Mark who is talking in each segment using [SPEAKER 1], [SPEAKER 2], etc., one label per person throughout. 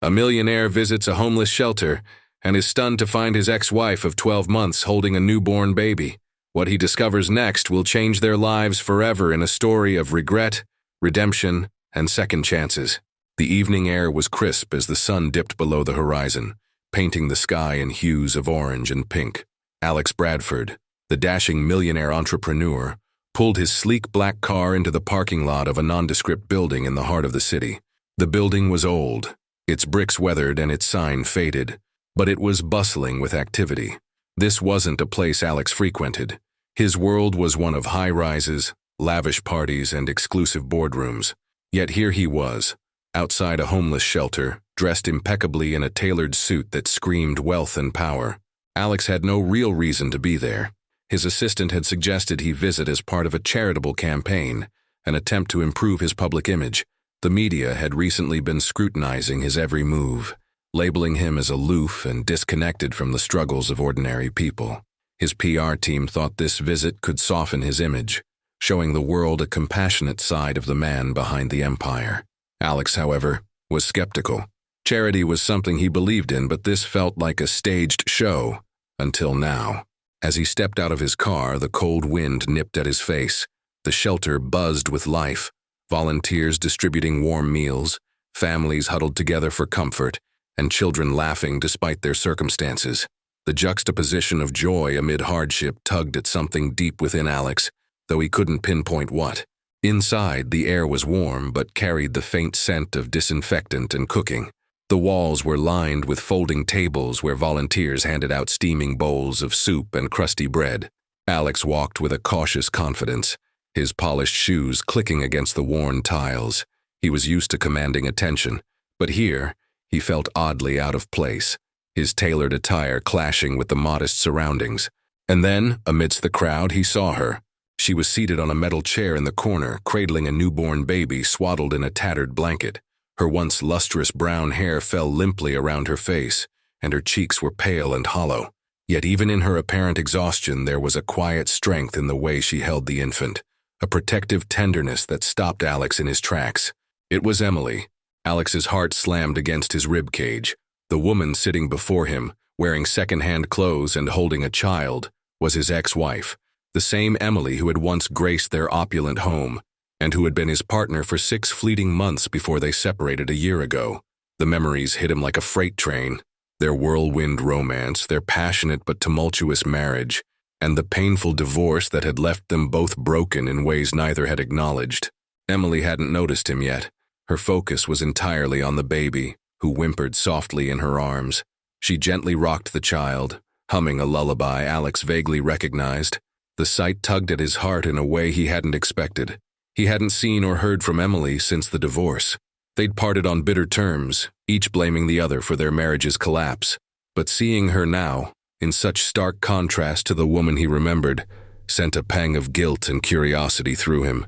[SPEAKER 1] A millionaire visits a homeless shelter and is stunned to find his ex-wife of 12 months holding a newborn baby. What he discovers next will change their lives forever in a story of regret, redemption, and second chances. The evening air was crisp as the sun dipped below the horizon, painting the sky in hues of orange and pink. Alex Bradford, the dashing millionaire entrepreneur, pulled his sleek black car into the parking lot of a nondescript building in the heart of the city. The building was old, its bricks weathered and its sign faded, but it was bustling with activity. This wasn't a place Alex frequented. His world was one of high-rises, lavish parties, and exclusive boardrooms. Yet here he was, outside a homeless shelter, dressed impeccably in a tailored suit that screamed wealth and power. Alex had no real reason to be there. His assistant had suggested he visit as part of a charitable campaign, an attempt to improve his public image. The media had recently been scrutinizing his every move, labeling him as aloof and disconnected from the struggles of ordinary people. His PR team thought this visit could soften his image, showing the world a compassionate side of the man behind the empire. Alex, however, was skeptical. Charity was something he believed in, but this felt like a staged show, until now. As he stepped out of his car, the cold wind nipped at his face. The shelter buzzed with life, volunteers distributing warm meals, families huddled together for comfort, and children laughing despite their circumstances. The juxtaposition of joy amid hardship tugged at something deep within Alex, though he couldn't pinpoint what. Inside, the air was warm but carried the faint scent of disinfectant and cooking. The walls were lined with folding tables where volunteers handed out steaming bowls of soup and crusty bread. Alex walked with a cautious confidence, his polished shoes clicking against the worn tiles. He was used to commanding attention, but here, he felt oddly out of place, his tailored attire clashing with the modest surroundings. And then, amidst the crowd, he saw her. She was seated on a metal chair in the corner, cradling a newborn baby swaddled in a tattered blanket. Her once lustrous brown hair fell limply around her face, and her cheeks were pale and hollow. Yet even in her apparent exhaustion, there was a quiet strength in the way she held the infant, a protective tenderness that stopped Alex in his tracks. It was Emily. Alex's heart slammed against his rib cage. The woman sitting before him, wearing second-hand clothes and holding a child, was his ex-wife, the same Emily who had once graced their opulent home, and who had been his partner for 6 fleeting months before they separated a year ago. The memories hit him like a freight train, their whirlwind romance, their passionate but tumultuous marriage, and the painful divorce that had left them both broken in ways neither had acknowledged. Emily hadn't noticed him yet. Her focus was entirely on the baby, who whimpered softly in her arms. She gently rocked the child, humming a lullaby Alex vaguely recognized. The sight tugged at his heart in a way he hadn't expected. He hadn't seen or heard from Emily since the divorce. They'd parted on bitter terms, each blaming the other for their marriage's collapse. But seeing her now, in such stark contrast to the woman he remembered, sent a pang of guilt and curiosity through him.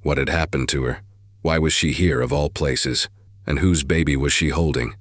[SPEAKER 1] What had happened to her? Why was she here of all places? And whose baby was she holding?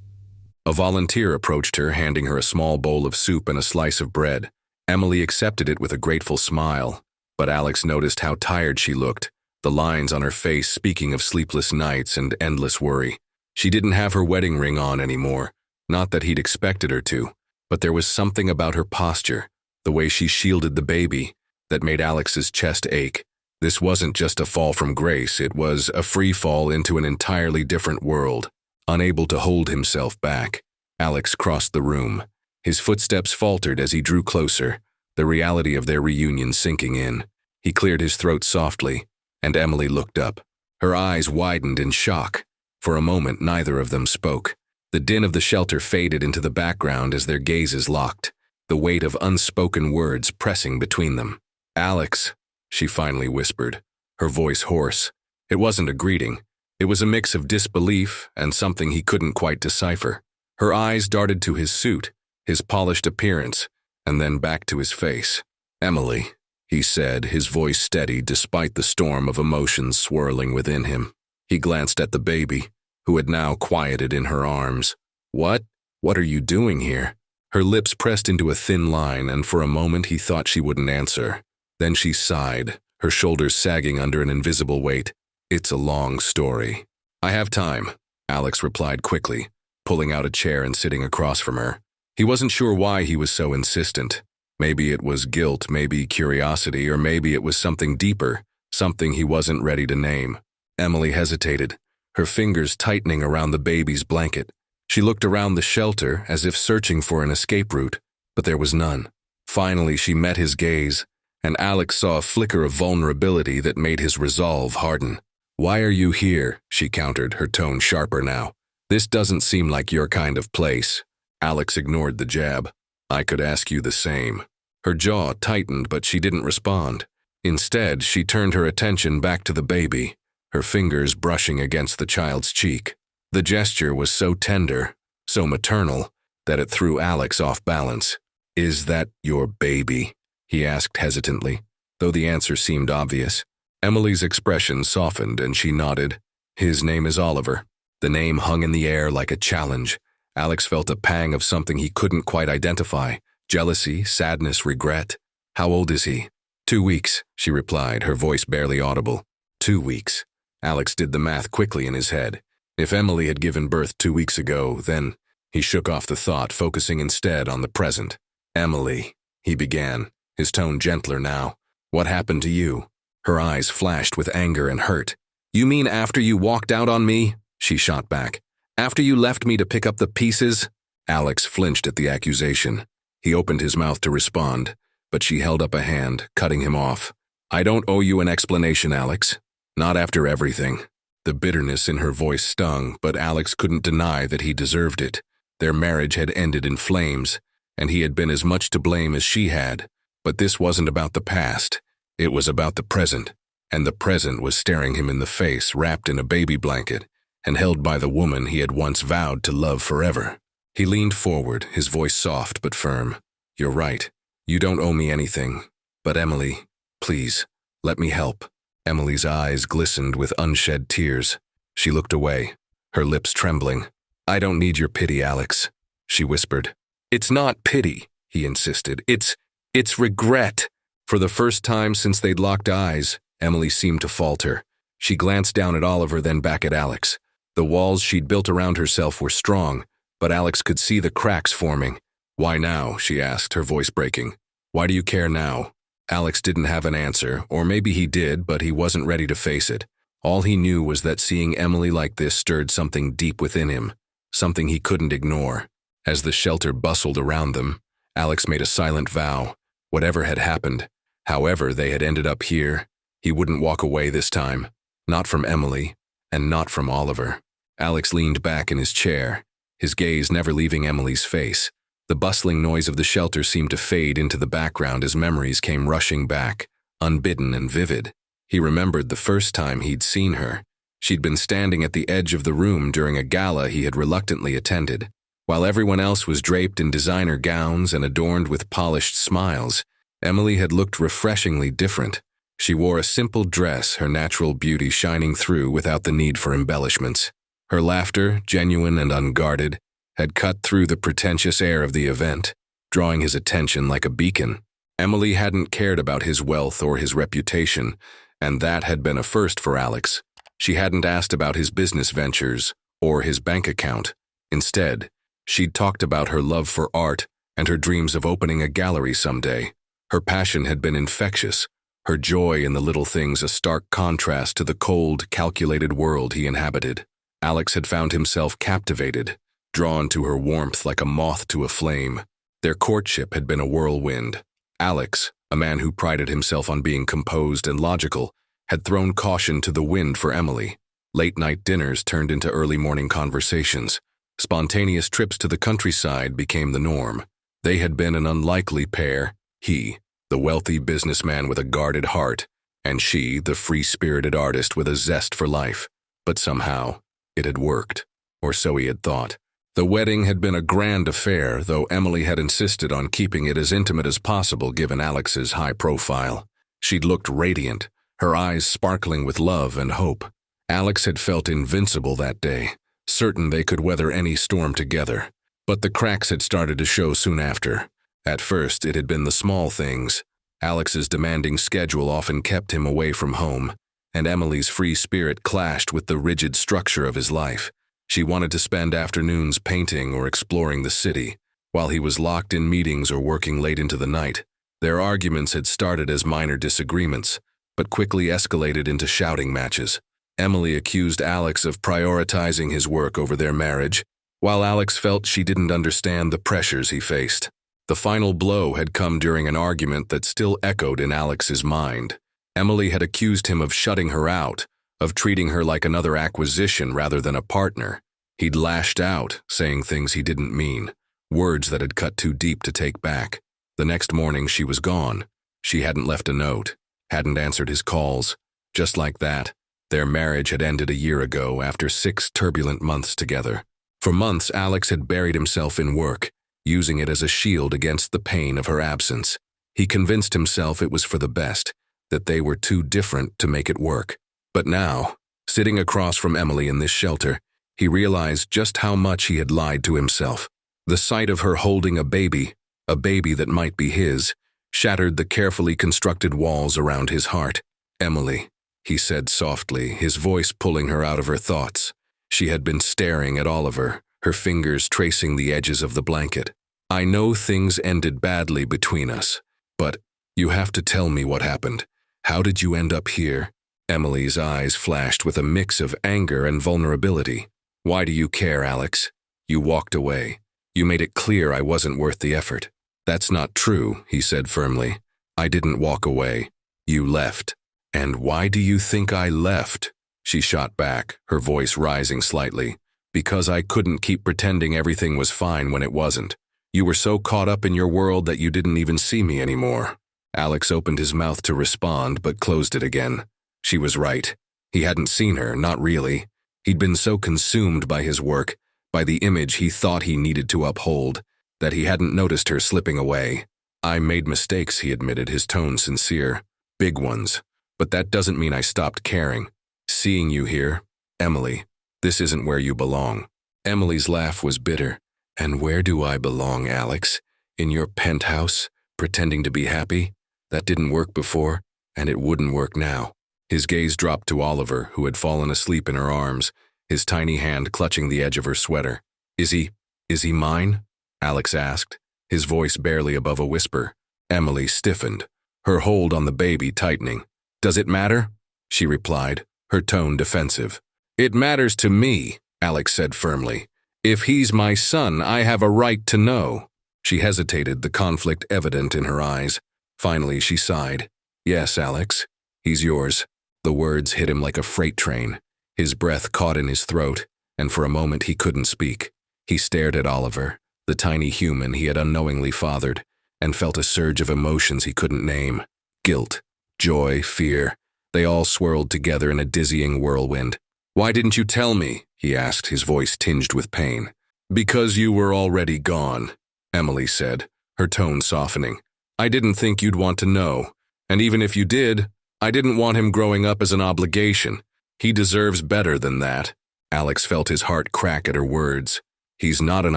[SPEAKER 1] A volunteer approached her, handing her a small bowl of soup and a slice of bread. Emily accepted it with a grateful smile, but Alex noticed how tired she looked, the lines on her face speaking of sleepless nights and endless worry. She didn't have her wedding ring on anymore, not that he'd expected her to, but there was something about her posture, the way she shielded the baby, that made Alex's chest ache. This wasn't just a fall from grace, it was a free fall into an entirely different world. Unable to hold himself back, Alex crossed the room. His footsteps faltered as he drew closer, the reality of their reunion sinking in. He cleared his throat softly, and Emily looked up. Her eyes widened in shock. For a moment, neither of them spoke. The din of the shelter faded into the background as their gazes locked, the weight of unspoken words pressing between them. "Alex," she finally whispered, her voice hoarse. It wasn't a greeting. It was a mix of disbelief and something he couldn't quite decipher. Her eyes darted to his suit, his polished appearance, and then back to his face. "Emily," he said, his voice steady despite the storm of emotions swirling within him. He glanced at the baby, who had now quieted in her arms. What are you doing here?" Her lips pressed into a thin line, and for a moment he thought she wouldn't answer. Then she sighed, her shoulders sagging under an invisible weight. "It's a long story." "I have time," Alex replied quickly. pulling out a chair and sitting across from her. He wasn't sure why he was so insistent. Maybe it was guilt, maybe curiosity, or maybe it was something deeper, something he wasn't ready to name. Emily hesitated, her fingers tightening around the baby's blanket. She looked around the shelter as if searching for an escape route, but there was none. Finally, she met his gaze, and Alex saw a flicker of vulnerability that made his resolve harden. "Why are you here?" she countered, her tone sharper now. "This doesn't seem like your kind of place." Alex ignored the jab. "I could ask you the same." Her jaw tightened, but she didn't respond. Instead, she turned her attention back to the baby, her fingers brushing against the child's cheek. The gesture was so tender, so maternal, that it threw Alex off balance. "Is that your baby?" he asked hesitantly, though the answer seemed obvious. Emily's expression softened and she nodded. "His name is Oliver." The name hung in the air like a challenge. Alex felt a pang of something he couldn't quite identify. Jealousy, sadness, regret. "How old is he?" 2 weeks, she replied, her voice barely audible. 2 weeks. Alex did the math quickly in his head. If Emily had given birth 2 weeks ago, then he shook off the thought, focusing instead on the present. "Emily," he began, his tone gentler now. "What happened to you?" Her eyes flashed with anger and hurt. "You mean after you walked out on me?" she shot back. "After you left me to pick up the pieces?" Alex flinched at the accusation. He opened his mouth to respond, but she held up a hand, cutting him off. "I don't owe you an explanation, Alex. Not after everything." The bitterness in her voice stung, but Alex couldn't deny that he deserved it. Their marriage had ended in flames, and he had been as much to blame as she had. But this wasn't about the past. It was about the present, and the present was staring him in the face, wrapped in a baby blanket, and held by the woman he had once vowed to love forever. He leaned forward, his voice soft but firm. "You're right. You don't owe me anything. But Emily, please, let me help." Emily's eyes glistened with unshed tears. She looked away, her lips trembling. "I don't need your pity, Alex," she whispered. "It's not pity," he insisted. It's regret." For the first time since they'd locked eyes, Emily seemed to falter. She glanced down at Oliver, then back at Alex. The walls she'd built around herself were strong, but Alex could see the cracks forming. "Why now?" she asked, her voice breaking. "Why do you care now?" Alex didn't have an answer, or maybe he did, but he wasn't ready to face it. All he knew was that seeing Emily like this stirred something deep within him, something he couldn't ignore. As the shelter bustled around them, Alex made a silent vow. Whatever had happened, however they had ended up here, he wouldn't walk away this time. Not from Emily, and not from Oliver. Alex leaned back in his chair, his gaze never leaving Emily's face. The bustling noise of the shelter seemed to fade into the background as memories came rushing back, unbidden and vivid. He remembered the first time he'd seen her. She'd been standing at the edge of the room during a gala he had reluctantly attended. While everyone else was draped in designer gowns and adorned with polished smiles, Emily had looked refreshingly different. She wore a simple dress, her natural beauty shining through without the need for embellishments. Her laughter, genuine and unguarded, had cut through the pretentious air of the event, drawing his attention like a beacon. Emily hadn't cared about his wealth or his reputation, and that had been a first for Alex. She hadn't asked about his business ventures or his bank account. Instead, she'd talked about her love for art and her dreams of opening a gallery someday. Her passion had been infectious, her joy in the little things a stark contrast to the cold, calculated world he inhabited. Alex had found himself captivated, drawn to her warmth like a moth to a flame. Their courtship had been a whirlwind. Alex, a man who prided himself on being composed and logical, had thrown caution to the wind for Emily. Late-night dinners turned into early morning conversations. Spontaneous trips to the countryside became the norm. They had been an unlikely pair, he, the wealthy businessman with a guarded heart, and she, the free-spirited artist with a zest for life. But somehow, it had worked, or so he had thought. The wedding had been a grand affair, though Emily had insisted on keeping it as intimate as possible given Alex's high profile. She'd looked radiant, her eyes sparkling with love and hope. Alex had felt invincible that day, certain they could weather any storm together. But the cracks had started to show soon after. At first, it had been the small things. Alex's demanding schedule often kept him away from home, and Emily's free spirit clashed with the rigid structure of his life. She wanted to spend afternoons painting or exploring the city, while he was locked in meetings or working late into the night. Their arguments had started as minor disagreements, but quickly escalated into shouting matches. Emily accused Alex of prioritizing his work over their marriage, while Alex felt she didn't understand the pressures he faced. The final blow had come during an argument that still echoed in Alex's mind. Emily had accused him of shutting her out, of treating her like another acquisition rather than a partner. He'd lashed out, saying things he didn't mean, words that had cut too deep to take back. The next morning she was gone. She hadn't left a note, hadn't answered his calls. Just like that, their marriage had ended a year ago after 6 turbulent months together. For months, Alex had buried himself in work, using it as a shield against the pain of her absence. He convinced himself it was for the best, that they were too different to make it work. But now, sitting across from Emily in this shelter, he realized just how much he had lied to himself. The sight of her holding a baby that might be his, shattered the carefully constructed walls around his heart. "Emily," he said softly, his voice pulling her out of her thoughts. She had been staring at Oliver, her fingers tracing the edges of the blanket. "I know things ended badly between us, but you have to tell me what happened. How did you end up here?" Emily's eyes flashed with a mix of anger and vulnerability. "Why do you care, Alex? You walked away. You made it clear I wasn't worth the effort." "That's not true," he said firmly. "I didn't walk away. You left." "And why do you think I left?" She shot back, her voice rising slightly. "Because I couldn't keep pretending everything was fine when it wasn't. You were so caught up in your world that you didn't even see me anymore." Alex opened his mouth to respond, but closed it again. She was right. He hadn't seen her, not really. He'd been so consumed by his work, by the image he thought he needed to uphold, that he hadn't noticed her slipping away. "I made mistakes," he admitted, his tone sincere. "Big ones. But that doesn't mean I stopped caring. Seeing you here, Emily, this isn't where you belong." Emily's laugh was bitter. "And where do I belong, Alex? In your penthouse, pretending to be happy? That didn't work before, and it wouldn't work now." His gaze dropped to Oliver, who had fallen asleep in her arms, his tiny hand clutching the edge of her sweater. Is he mine?" Alex asked, his voice barely above a whisper. Emily stiffened, her hold on the baby tightening. "Does it matter?" she replied, her tone defensive. "It matters to me," Alex said firmly. "If he's my son, I have a right to know." She hesitated, the conflict evident in her eyes. Finally, she sighed. "Yes, Alex, he's yours." The words hit him like a freight train. His breath caught in his throat, and for a moment he couldn't speak. He stared at Oliver, the tiny human he had unknowingly fathered, and felt a surge of emotions he couldn't name. Guilt, joy, fear. They all swirled together in a dizzying whirlwind. "Why didn't you tell me?" he asked, his voice tinged with pain. "Because you were already gone," Emily said, her tone softening. "I didn't think you'd want to know. And even if you did, I didn't want him growing up as an obligation. He deserves better than that." Alex felt his heart crack at her words. "He's not an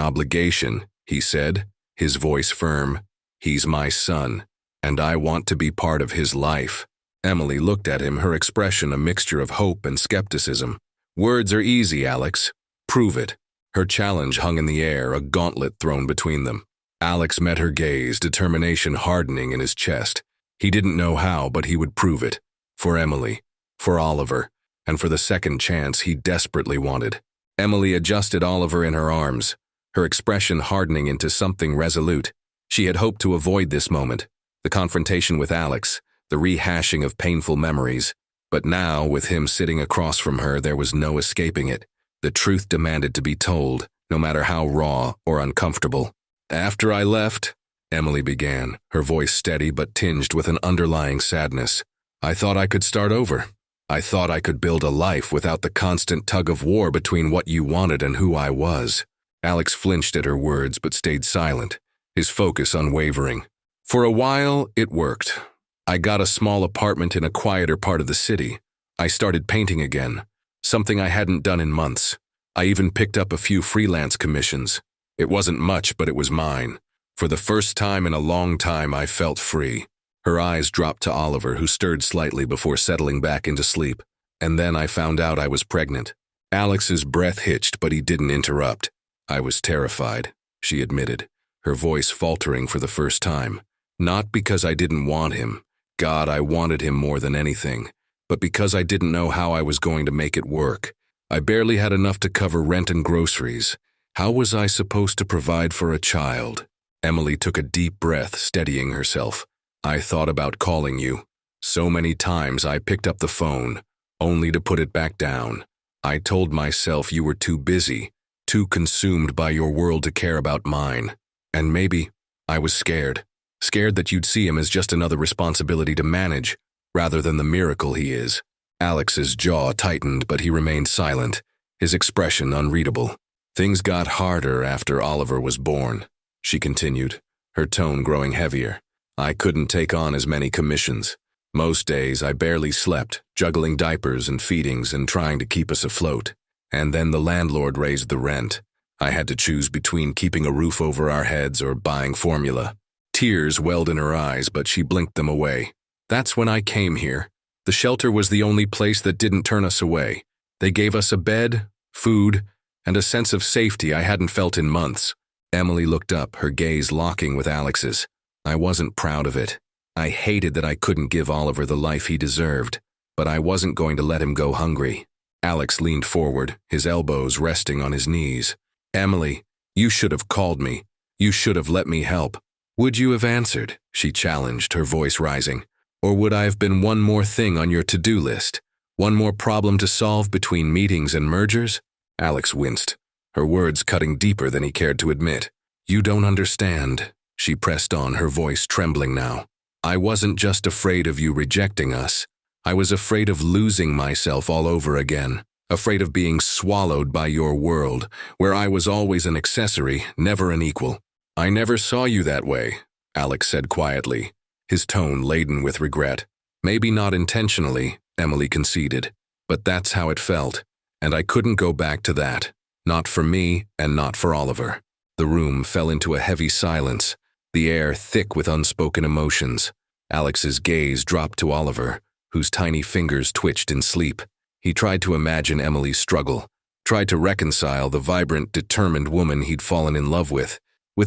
[SPEAKER 1] obligation," he said, his voice firm. "He's my son, and I want to be part of his life." Emily looked at him, her expression a mixture of hope and skepticism. "Words are easy, Alex. Prove it." Her challenge hung in the air, a gauntlet thrown between them. Alex met her gaze, determination hardening in his chest. He didn't know how, but he would prove it. For Emily, for Oliver, and for the second chance he desperately wanted. Emily adjusted Oliver in her arms, her expression hardening into something resolute. She had hoped to avoid this moment, the confrontation with Alex, the rehashing of painful memories. But now, with him sitting across from her, there was no escaping it. The truth demanded to be told, no matter how raw or uncomfortable. "After I left," Emily began, her voice steady but tinged with an underlying sadness, "I thought I could start over. I thought I could build a life without the constant tug-of-war between what you wanted and who I was." Alex flinched at her words but stayed silent, his focus unwavering. "For a while, it worked. I got a small apartment in a quieter part of the city. I started painting again, something I hadn't done in months. I even picked up a few freelance commissions. It wasn't much, but it was mine. For the first time in a long time, I felt free." Her eyes dropped to Oliver, who stirred slightly before settling back into sleep. "And then I found out I was pregnant. Alex's breath hitched, but he didn't interrupt. I was terrified, she admitted, her voice faltering for the first time. Not because I didn't want him. God, I wanted him more than anything. But because I didn't know how I was going to make it work. I barely had enough to cover rent and groceries. How was I supposed to provide for a child? Emily took a deep breath, steadying herself. I thought about calling you. So many times I picked up the phone, only to put it back down. I told myself you were too busy, too consumed by your world to care about mine. And maybe I was scared. Scared that you'd see him as just another responsibility to manage, rather than the miracle he is. Alex's jaw tightened, but he remained silent, his expression unreadable. Things got harder after Oliver was born, she continued, her tone growing heavier. I couldn't take on as many commissions. Most days I barely slept, juggling diapers and feedings and trying to keep us afloat. And then the landlord raised the rent. I had to choose between keeping a roof over our heads or buying formula. Tears welled in her eyes, but she blinked them away. That's when I came here. The shelter was the only place that didn't turn us away. They gave us a bed, food, and a sense of safety I hadn't felt in months. Emily looked up, her gaze locking with Alex's. I wasn't proud of it. I hated that I couldn't give Oliver the life he deserved, but I wasn't going to let him go hungry. Alex leaned forward, his elbows resting on his knees. Emily, you should have called me. You should have let me help. Would you have answered? She challenged, her voice rising. Or would I have been one more thing on your to-do list? One more problem to solve between meetings and mergers? Alex winced, her words cutting deeper than he cared to admit. You don't understand, she pressed on, her voice trembling now. I wasn't just afraid of you rejecting us. I was afraid of losing myself all over again, afraid of being swallowed by your world, where I was always an accessory, never an equal. I never saw you that way, Alex said quietly, his tone laden with regret. Maybe not intentionally, Emily conceded, but that's how it felt, and I couldn't go back to that. Not for me and not for Oliver. The room fell into a heavy silence, the air thick with unspoken emotions. Alex's gaze dropped to Oliver, whose tiny fingers twitched in sleep. He tried to imagine Emily's struggle, tried to reconcile the vibrant, determined woman he'd fallen in love with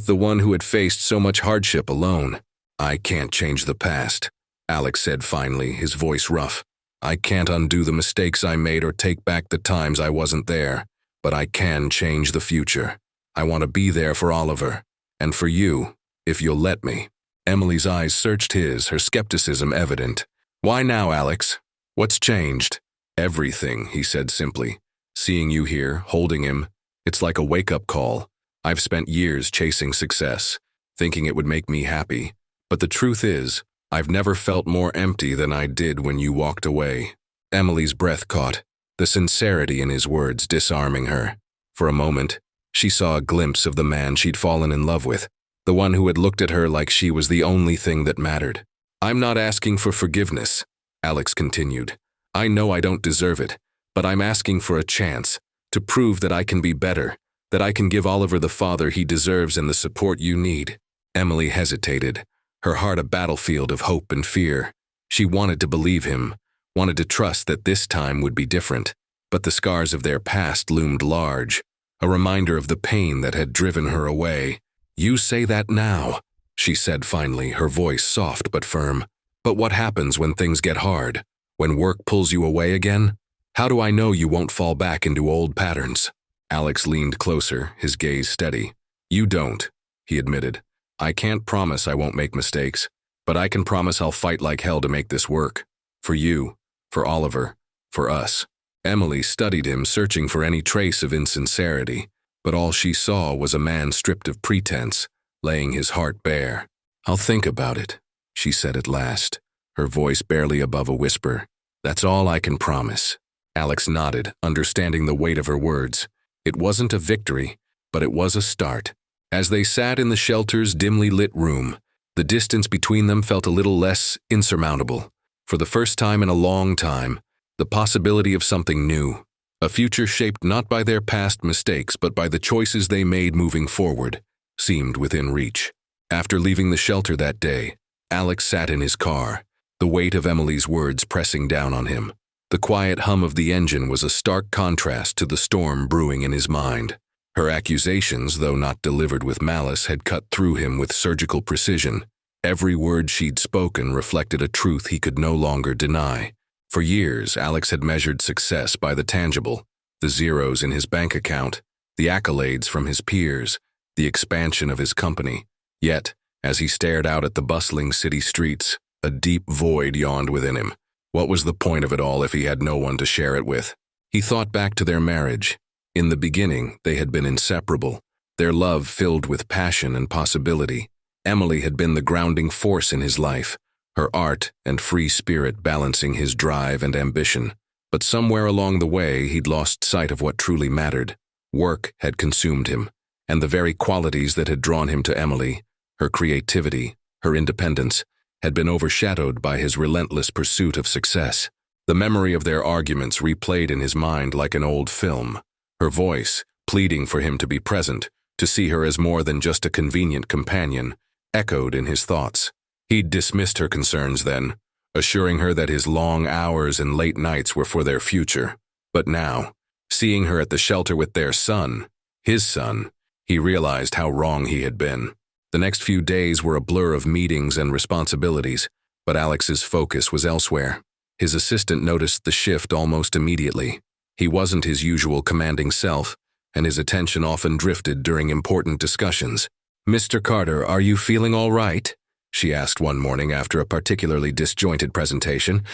[SPEAKER 1] the one who had faced so much hardship alone. I can't change the past, Alex said finally, his voice rough. I can't undo the mistakes I made or take back the times I wasn't there, but I can change the future. I want to be there for Oliver, and for you, if you'll let me. Emily's eyes searched his, her skepticism evident. Why now, Alex? What's changed? Everything, he said simply. Seeing you here, holding him, it's like a wake-up call. I've spent years chasing success, thinking it would make me happy. But the truth is, I've never felt more empty than I did when you walked away. Emily's breath caught, the sincerity in his words disarming her. For a moment, she saw a glimpse of the man she'd fallen in love with, the one who had looked at her like she was the only thing that mattered. I'm not asking for forgiveness, Alex continued. I know I don't deserve it, but I'm asking for a chance to prove that I can be better, that I can give Oliver the father he deserves and the support you need. Emily hesitated, her heart a battlefield of hope and fear. She wanted to believe him, wanted to trust that this time would be different, but the scars of their past loomed large, a reminder of the pain that had driven her away. You say that now, she said finally, her voice soft but firm. But what happens when things get hard? When work pulls you away again? How do I know you won't fall back into old patterns? Alex leaned closer, his gaze steady. You don't, he admitted. I can't promise I won't make mistakes, but I can promise I'll fight like hell to make this work. For you, for Oliver, for us. Emily studied him, searching for any trace of insincerity, but all she saw was a man stripped of pretense, laying his heart bare. I'll think about it, she said at last, her voice barely above a whisper. That's all I can promise. Alex nodded, understanding the weight of her words. It wasn't a victory, but it was a start. As they sat in the shelter's dimly lit room, the distance between them felt a little less insurmountable. For the first time in a long time, the possibility of something new, a future shaped not by their past mistakes but by the choices they made moving forward, seemed within reach. After leaving the shelter that day, Alex sat in his car, the weight of Emily's words pressing down on him. The quiet hum of the engine was a stark contrast to the storm brewing in his mind. Her accusations, though not delivered with malice, had cut through him with surgical precision. Every word she'd spoken reflected a truth he could no longer deny. For years, Alex had measured success by the tangible, the zeros in his bank account, the accolades from his peers, the expansion of his company. Yet, as he stared out at the bustling city streets, a deep void yawned within him. What was the point of it all if he had no one to share it with? He thought back to their marriage. In the beginning, they had been inseparable, their love filled with passion and possibility. Emily had been the grounding force in his life, her art and free spirit balancing his drive and ambition. But somewhere along the way, he'd lost sight of what truly mattered. Work had consumed him, and the very qualities that had drawn him to Emily, her creativity, her independence, had been overshadowed by his relentless pursuit of success. The memory of their arguments replayed in his mind like an old film. Her voice, pleading for him to be present, to see her as more than just a convenient companion, echoed in his thoughts. He'd dismissed her concerns then, assuring her that his long hours and late nights were for their future. But now, seeing her at the shelter with their son, his son, he realized how wrong he had been. The next few days were a blur of meetings and responsibilities, but Alex's focus was elsewhere. His assistant noticed the shift almost immediately. He wasn't his usual commanding self, and his attention often drifted during important discussions. "Mr. Carter, are you feeling all right?" she asked one morning after a particularly disjointed presentation.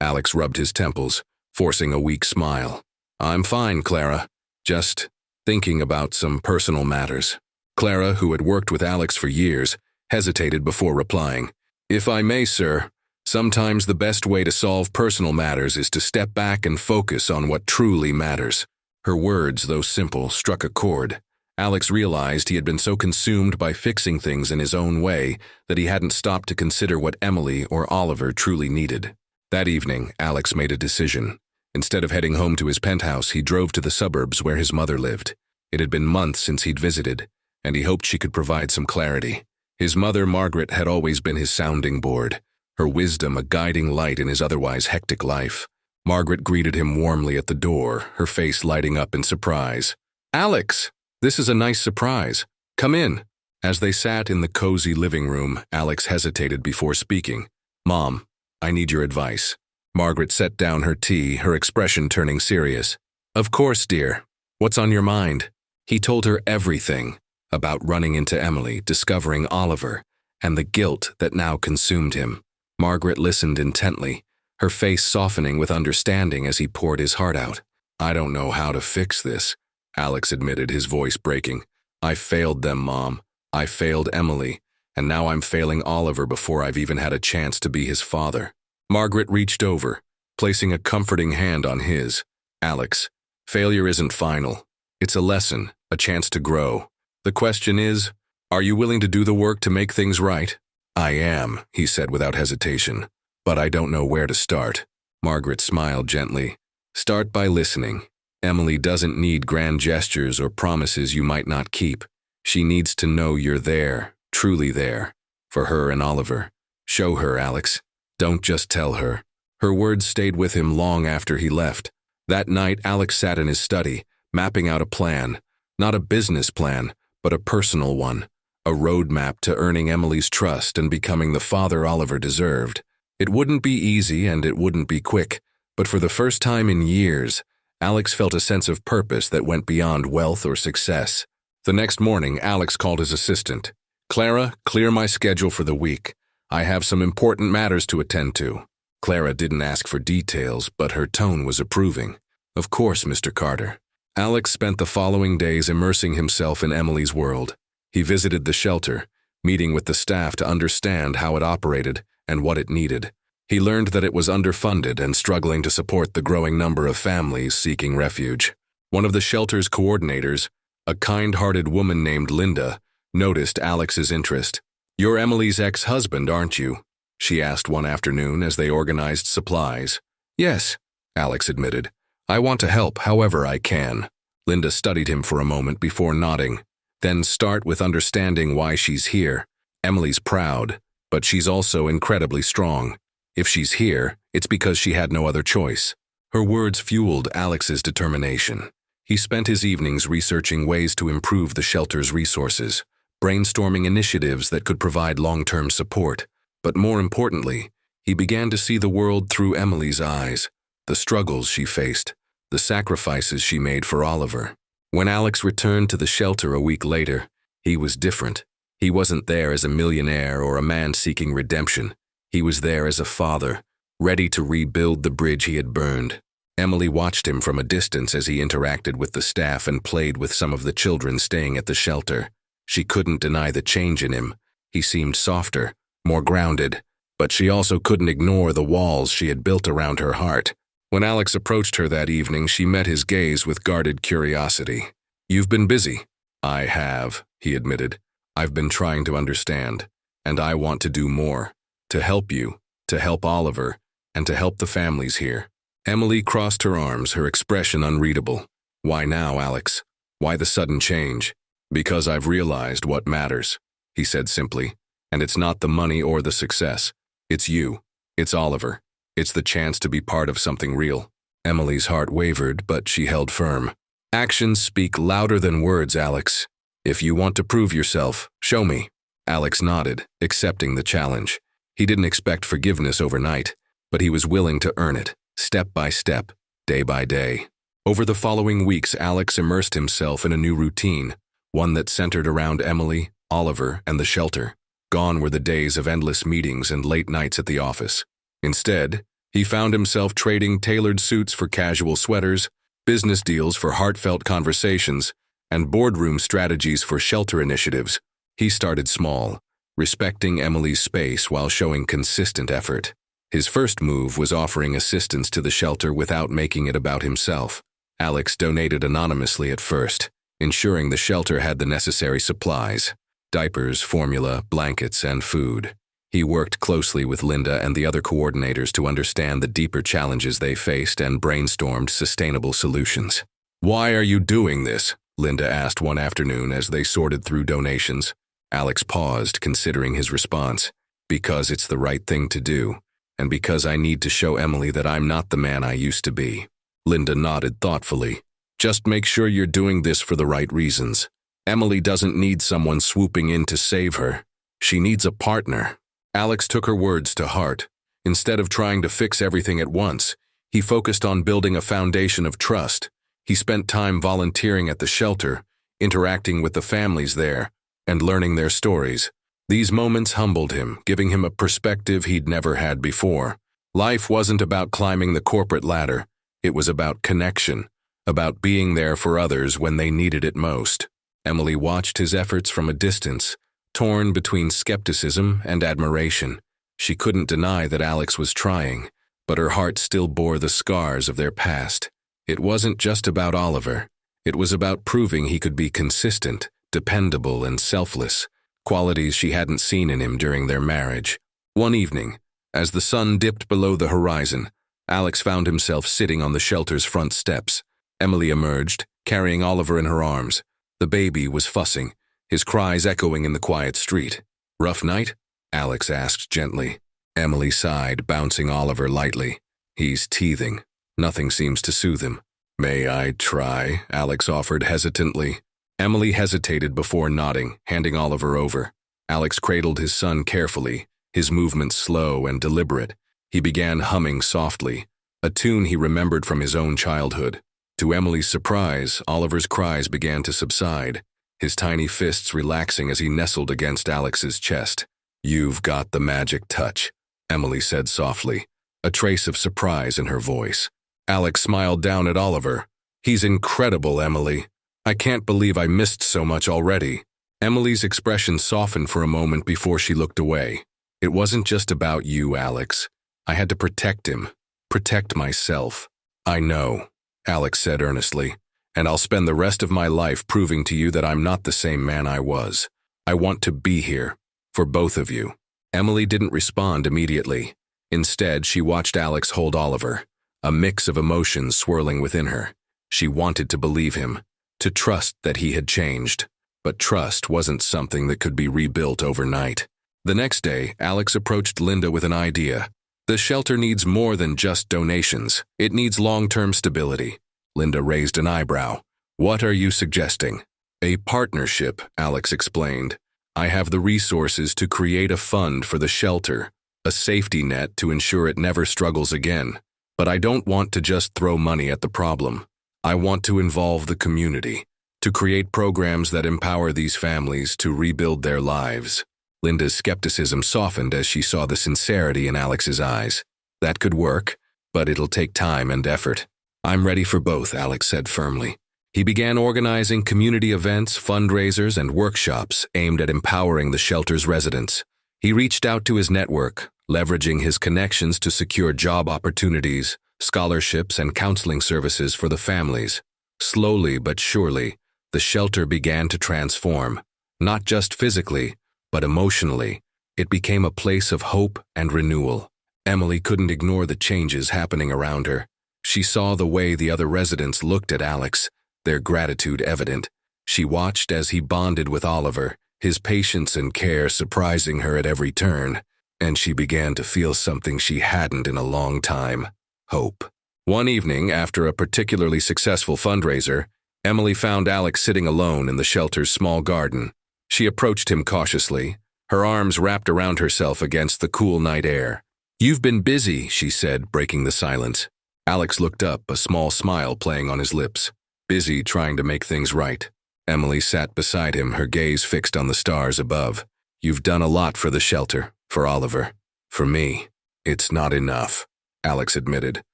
[SPEAKER 1] Alex rubbed his temples, forcing a weak smile. "I'm fine, Clara. Just thinking about some personal matters." Clara, who had worked with Alex for years, hesitated before replying. "If I may, sir, sometimes the best way to solve personal matters is to step back and focus on what truly matters." Her words, though simple, struck a chord. Alex realized he had been so consumed by fixing things in his own way that he hadn't stopped to consider what Emily or Oliver truly needed. That evening, Alex made a decision. Instead of heading home to his penthouse, he drove to the suburbs where his mother lived. It had been months since he'd visited, and he hoped she could provide some clarity. His mother, Margaret, had always been his sounding board, her wisdom a guiding light in his otherwise hectic life. Margaret greeted him warmly at the door, her face lighting up in surprise. "Alex, this is a nice surprise. Come in." As they sat in the cozy living room, Alex hesitated before speaking. "Mom, I need your advice." Margaret set down her tea, her expression turning serious. "Of course, dear. What's on your mind?" He told her everything about running into Emily, discovering Oliver, and the guilt that now consumed him. Margaret listened intently, her face softening with understanding as he poured his heart out. "I don't know how to fix this," Alex admitted, his voice breaking. "I failed them, Mom. I failed Emily, and now I'm failing Oliver before I've even had a chance to be his father." Margaret reached over, placing a comforting hand on his. "Alex, failure isn't final. It's a lesson, a chance to grow. The question is, are you willing to do the work to make things right?" "I am," he said without hesitation, "but I don't know where to start." Margaret smiled gently. "Start by listening. Emily doesn't need grand gestures or promises you might not keep. She needs to know you're there, truly there, for her and Oliver. Show her, Alex. Don't just tell her." Her words stayed with him long after he left. That night, Alex sat in his study, mapping out a plan. Not a business plan, but a personal one. A roadmap to earning Emily's trust and becoming the father Oliver deserved. It wouldn't be easy and it wouldn't be quick, but for the first time in years, Alex felt a sense of purpose that went beyond wealth or success. The next morning, Alex called his assistant. "Clara, clear my schedule for the week. I have some important matters to attend to." Clara didn't ask for details, but her tone was approving. "Of course, Mr. Carter." Alex spent the following days immersing himself in Emily's world. He visited the shelter, meeting with the staff to understand how it operated and what it needed. He learned that it was underfunded and struggling to support the growing number of families seeking refuge. One of the shelter's coordinators, a kind-hearted woman named Linda, noticed Alex's interest. "You're Emily's ex-husband, aren't you?" she asked one afternoon as they organized supplies. "Yes," Alex admitted. "I want to help however I can." Linda studied him for a moment before nodding. "Then start with understanding why she's here. Emily's proud, but she's also incredibly strong. If she's here, it's because she had no other choice. Her words fueled Alex's determination. He spent his evenings researching ways to improve the shelter's resources, brainstorming initiatives that could provide long-term support. But more importantly, he began to see the world through Emily's eyes, the struggles she faced, the sacrifices she made for Oliver. When Alex returned to the shelter a week later, he was different. He wasn't there as a millionaire or a man seeking redemption. He was there as a father, ready to rebuild the bridge he had burned. Emily watched him from a distance as he interacted with the staff and played with some of the children staying at the shelter. She couldn't deny the change in him. He seemed softer, more grounded, but she also couldn't ignore the walls she had built around her heart. When Alex approached her that evening, she met his gaze with guarded curiosity. "You've been busy." "I have," he admitted. "I've been trying to understand, and I want to do more. To help you, to help Oliver, and to help the families here." Emily crossed her arms, her expression unreadable. "Why now, Alex? Why the sudden change?" "Because I've realized what matters," he said simply. "And it's not the money or the success. It's you. It's Oliver. It's the chance to be part of something real." Emily's heart wavered, but she held firm. "Actions speak louder than words, Alex. If you want to prove yourself, show me." Alex nodded, accepting the challenge. He didn't expect forgiveness overnight, but he was willing to earn it, step by step, day by day. Over the following weeks, Alex immersed himself in a new routine, one that centered around Emily, Oliver, and the shelter. Gone were the days of endless meetings and late nights at the office. Instead, he found himself trading tailored suits for casual sweaters, business deals for heartfelt conversations, and boardroom strategies for shelter initiatives. He started small, respecting Emily's space while showing consistent effort. His first move was offering assistance to the shelter without making it about himself. Alex donated anonymously at first, ensuring the shelter had the necessary supplies: diapers, formula, blankets, and food. He worked closely with Linda and the other coordinators to understand the deeper challenges they faced and brainstormed sustainable solutions. "Why are you doing this?" Linda asked one afternoon as they sorted through donations. Alex paused, considering his response. "Because it's the right thing to do, and because I need to show Emily that I'm not the man I used to be." Linda nodded thoughtfully. "Just make sure you're doing this for the right reasons. Emily doesn't need someone swooping in to save her. She needs a partner." Alex took her words to heart. Instead of trying to fix everything at once, he focused on building a foundation of trust. He spent time volunteering at the shelter, interacting with the families there, and learning their stories. These moments humbled him, giving him a perspective he'd never had before. Life wasn't about climbing the corporate ladder. It was about connection, about being there for others when they needed it most. Emily watched his efforts from a distance, torn between skepticism and admiration. She couldn't deny that Alex was trying, but her heart still bore the scars of their past. It wasn't just about Oliver. It was about proving he could be consistent, dependable, and selfless, qualities she hadn't seen in him during their marriage. One evening, as the sun dipped below the horizon, Alex found himself sitting on the shelter's front steps. Emily emerged, carrying Oliver in her arms. The baby was fussing, his cries echoing in the quiet street. "Rough night?" Alex asked gently. Emily sighed, bouncing Oliver lightly. "He's teething. Nothing seems to soothe him." "May I try?" Alex offered hesitantly. Emily hesitated before nodding, handing Oliver over. Alex cradled his son carefully, his movements slow and deliberate. He began humming softly, a tune he remembered from his own childhood. To Emily's surprise, Oliver's cries began to subside, his tiny fists relaxing as he nestled against Alex's chest. "You've got the magic touch," Emily said softly, a trace of surprise in her voice. Alex smiled down at Oliver. "He's incredible, Emily. I can't believe I missed so much already." Emily's expression softened for a moment before she looked away. "It wasn't just about you, Alex. I had to protect him, protect myself." "I know," Alex said earnestly, "and I'll spend the rest of my life proving to you that I'm not the same man I was. I want to be here, for both of you." Emily didn't respond immediately. Instead, she watched Alex hold Oliver, a mix of emotions swirling within her. She wanted to believe him, to trust that he had changed. But trust wasn't something that could be rebuilt overnight. The next day, Alex approached Linda with an idea. The shelter needs more than just donations. It needs long-term stability. Linda raised an eyebrow. What are you suggesting? A partnership, Alex explained. I have the resources to create a fund for the shelter, a safety net to ensure it never struggles again. But I don't want to just throw money at the problem. I want to involve the community, to create programs that empower these families to rebuild their lives. Linda's skepticism softened as she saw the sincerity in Alex's eyes. That could work, but it'll take time and effort. I'm ready for both, Alex said firmly. He began organizing community events, fundraisers, and workshops aimed at empowering the shelter's residents. He reached out to his network, leveraging his connections to secure job opportunities, scholarships, and counseling services for the families. Slowly but surely, the shelter began to transform, not just physically, but emotionally. It became a place of hope and renewal. Emily couldn't ignore the changes happening around her. She saw the way the other residents looked at Alex, their gratitude evident. She watched as he bonded with Oliver, his patience and care surprising her at every turn, and she began to feel something she hadn't in a long time: hope. One evening, after a particularly successful fundraiser, Emily found Alex sitting alone in the shelter's small garden. She approached him cautiously, her arms wrapped around herself against the cool night air. "You've been busy," she said, breaking the silence. Alex looked up, a small smile playing on his lips. "Busy trying to make things right." Emily sat beside him, her gaze fixed on the stars above. "You've done a lot for the shelter, for Oliver. For me, it's not enough," Alex admitted.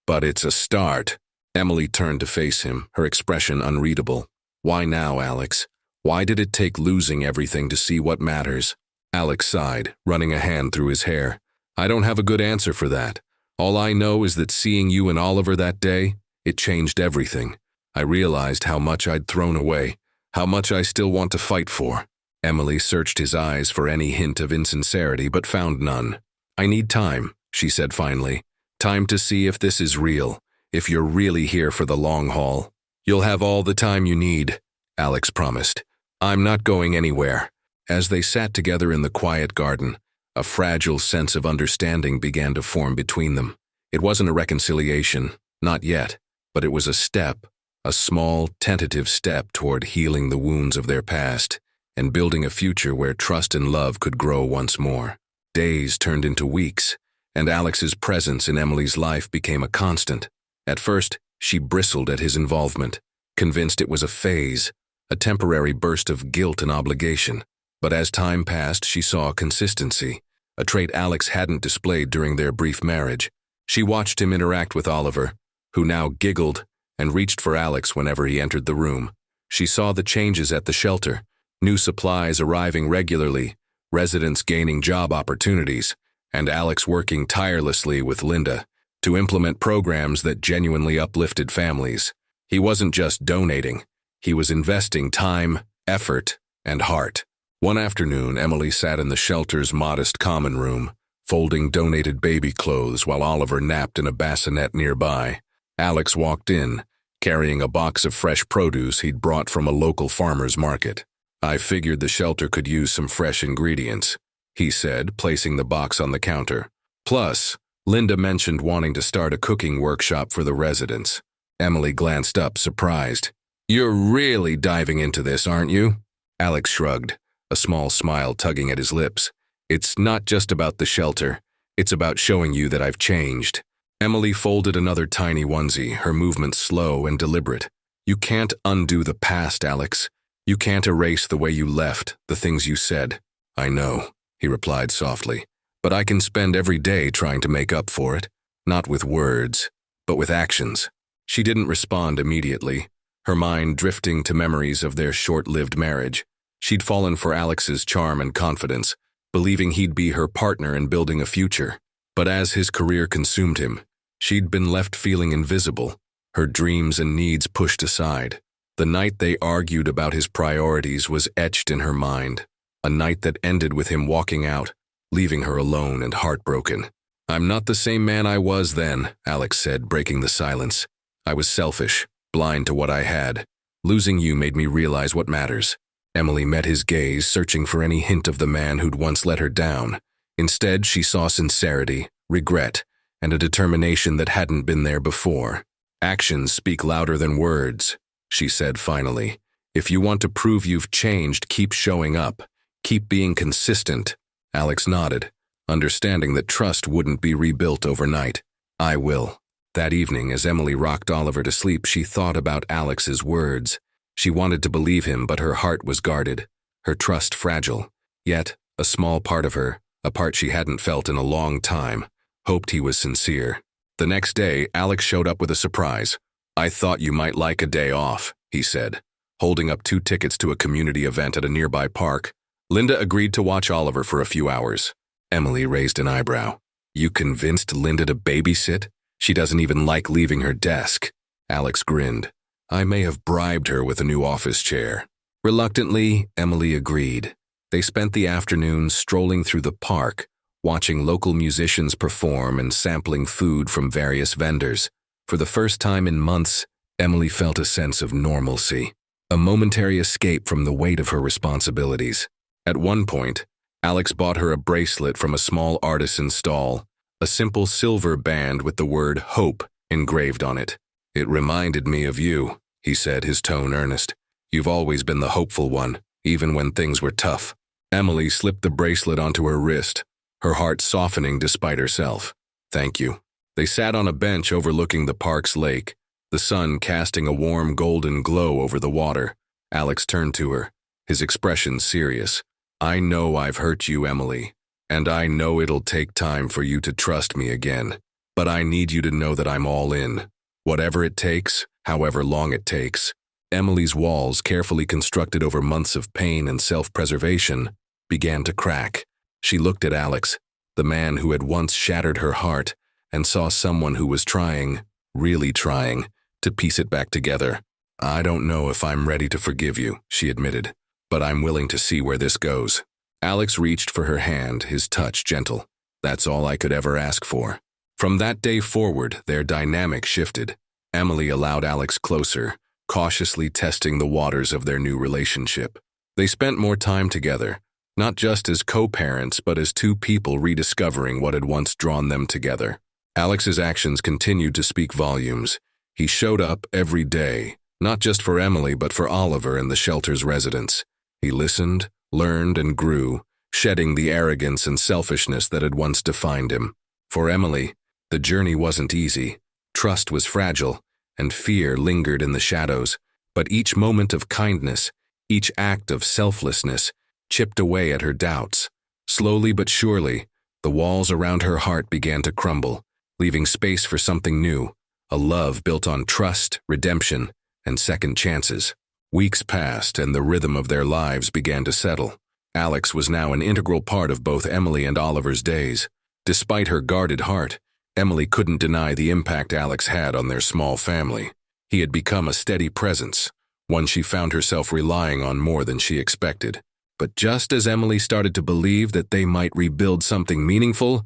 [SPEAKER 1] "But it's a start." Emily turned to face him, her expression unreadable. "Why now, Alex? Why did it take losing everything to see what matters?" Alex sighed, running a hand through his hair. "I don't have a good answer for that. All I know is that seeing you and Oliver that day, it changed everything. I realized how much I'd thrown away, how much I still want to fight for." Emily searched his eyes for any hint of insincerity but found none. "I need time," she said finally. "Time to see if this is real, if you're really here for the long haul." "You'll have all the time you need," Alex promised. "I'm not going anywhere." As they sat together in the quiet garden, a fragile sense of understanding began to form between them. It wasn't a reconciliation, not yet, but it was a step, a small, tentative step toward healing the wounds of their past and building a future where trust and love could grow once more. Days turned into weeks, and Alex's presence in Emily's life became a constant. At first, she bristled at his involvement, convinced it was a phase, a temporary burst of guilt and obligation. But as time passed, she saw consistency, a trait Alex hadn't displayed during their brief marriage. She watched him interact with Oliver, who now giggled and reached for Alex whenever he entered the room. She saw the changes at the shelter, new supplies arriving regularly, residents gaining job opportunities, and Alex working tirelessly with Linda to implement programs that genuinely uplifted families. He wasn't just donating, he was investing time, effort, and heart. One afternoon, Emily sat in the shelter's modest common room, folding donated baby clothes while Oliver napped in a bassinet nearby. Alex walked in, carrying a box of fresh produce he'd brought from a local farmer's market. "I figured the shelter could use some fresh ingredients," he said, placing the box on the counter. "Plus, Linda mentioned wanting to start a cooking workshop for the residents." Emily glanced up, surprised. "You're really diving into this, aren't you?" Alex shrugged, a small smile tugging at his lips. "It's not just about the shelter. It's about showing you that I've changed." Emily folded another tiny onesie, her movements slow and deliberate. "You can't undo the past, Alex. You can't erase the way you left, the things you said." "I know," he replied softly, "but I can spend every day trying to make up for it, not with words, but with actions." She didn't respond immediately, her mind drifting to memories of their short-lived marriage. She'd fallen for Alex's charm and confidence, believing he'd be her partner in building a future. But as his career consumed him, she'd been left feeling invisible, her dreams and needs pushed aside. The night they argued about his priorities was etched in her mind, a night that ended with him walking out, leaving her alone and heartbroken. "I'm not the same man I was then," Alex said, breaking the silence. "I was selfish, blind to what I had. Losing you made me realize what matters." Emily met his gaze, searching for any hint of the man who'd once let her down. Instead, she saw sincerity, regret, and a determination that hadn't been there before. "Actions speak louder than words," she said finally. "If you want to prove you've changed, keep showing up. Keep being consistent." Alex nodded, understanding that trust wouldn't be rebuilt overnight. "I will." That evening, as Emily rocked Oliver to sleep, she thought about Alex's words. She wanted to believe him, but her heart was guarded, her trust fragile. Yet, a small part of her, a part she hadn't felt in a long time, hoped he was sincere. The next day, Alex showed up with a surprise. "I thought you might like a day off," he said, holding up 2 tickets to a community event at a nearby park. Linda agreed to watch Oliver for a few hours. Emily raised an eyebrow. "You convinced Linda to babysit? She doesn't even like leaving her desk." Alex grinned. "I may have bribed her with a new office chair." Reluctantly, Emily agreed. They spent the afternoon strolling through the park, watching local musicians perform and sampling food from various vendors. For the first time in months, Emily felt a sense of normalcy, a momentary escape from the weight of her responsibilities. At one point, Alex bought her a bracelet from a small artisan stall, a simple silver band with the word "Hope" engraved on it. "It reminded me of you," he said, his tone earnest. "You've always been the hopeful one, even when things were tough." Emily slipped the bracelet onto her wrist, her heart softening despite herself. "Thank you." They sat on a bench overlooking the park's lake, the sun casting a warm golden glow over the water. Alex turned to her, his expression serious. "I know I've hurt you, Emily, and I know it'll take time for you to trust me again, but I need you to know that I'm all in. Whatever it takes, however long it takes." Emily's walls, carefully constructed over months of pain and self-preservation, began to crack. She looked at Alex, the man who had once shattered her heart, and saw someone who was trying, really trying, to piece it back together. "I don't know if I'm ready to forgive you," she admitted, "but I'm willing to see where this goes." Alex reached for her hand, his touch gentle. "That's all I could ever ask for." From that day forward, their dynamic shifted. Emily allowed Alex closer, cautiously testing the waters of their new relationship. They spent more time together, not just as co-parents, but as 2 people rediscovering what had once drawn them together. Alex's actions continued to speak volumes. He showed up every day, not just for Emily, but for Oliver and the shelter's residents. He listened, learned, and grew, shedding the arrogance and selfishness that had once defined him. For Emily, the journey wasn't easy. Trust was fragile, and fear lingered in the shadows. But each moment of kindness, each act of selflessness, chipped away at her doubts. Slowly but surely, the walls around her heart began to crumble, leaving space for something new, a love built on trust, redemption, and second chances. Weeks passed, and the rhythm of their lives began to settle. Alex was now an integral part of both Emily and Oliver's days. Despite her guarded heart, Emily couldn't deny the impact Alex had on their small family. He had become a steady presence, one she found herself relying on more than she expected. But just as Emily started to believe that they might rebuild something meaningful,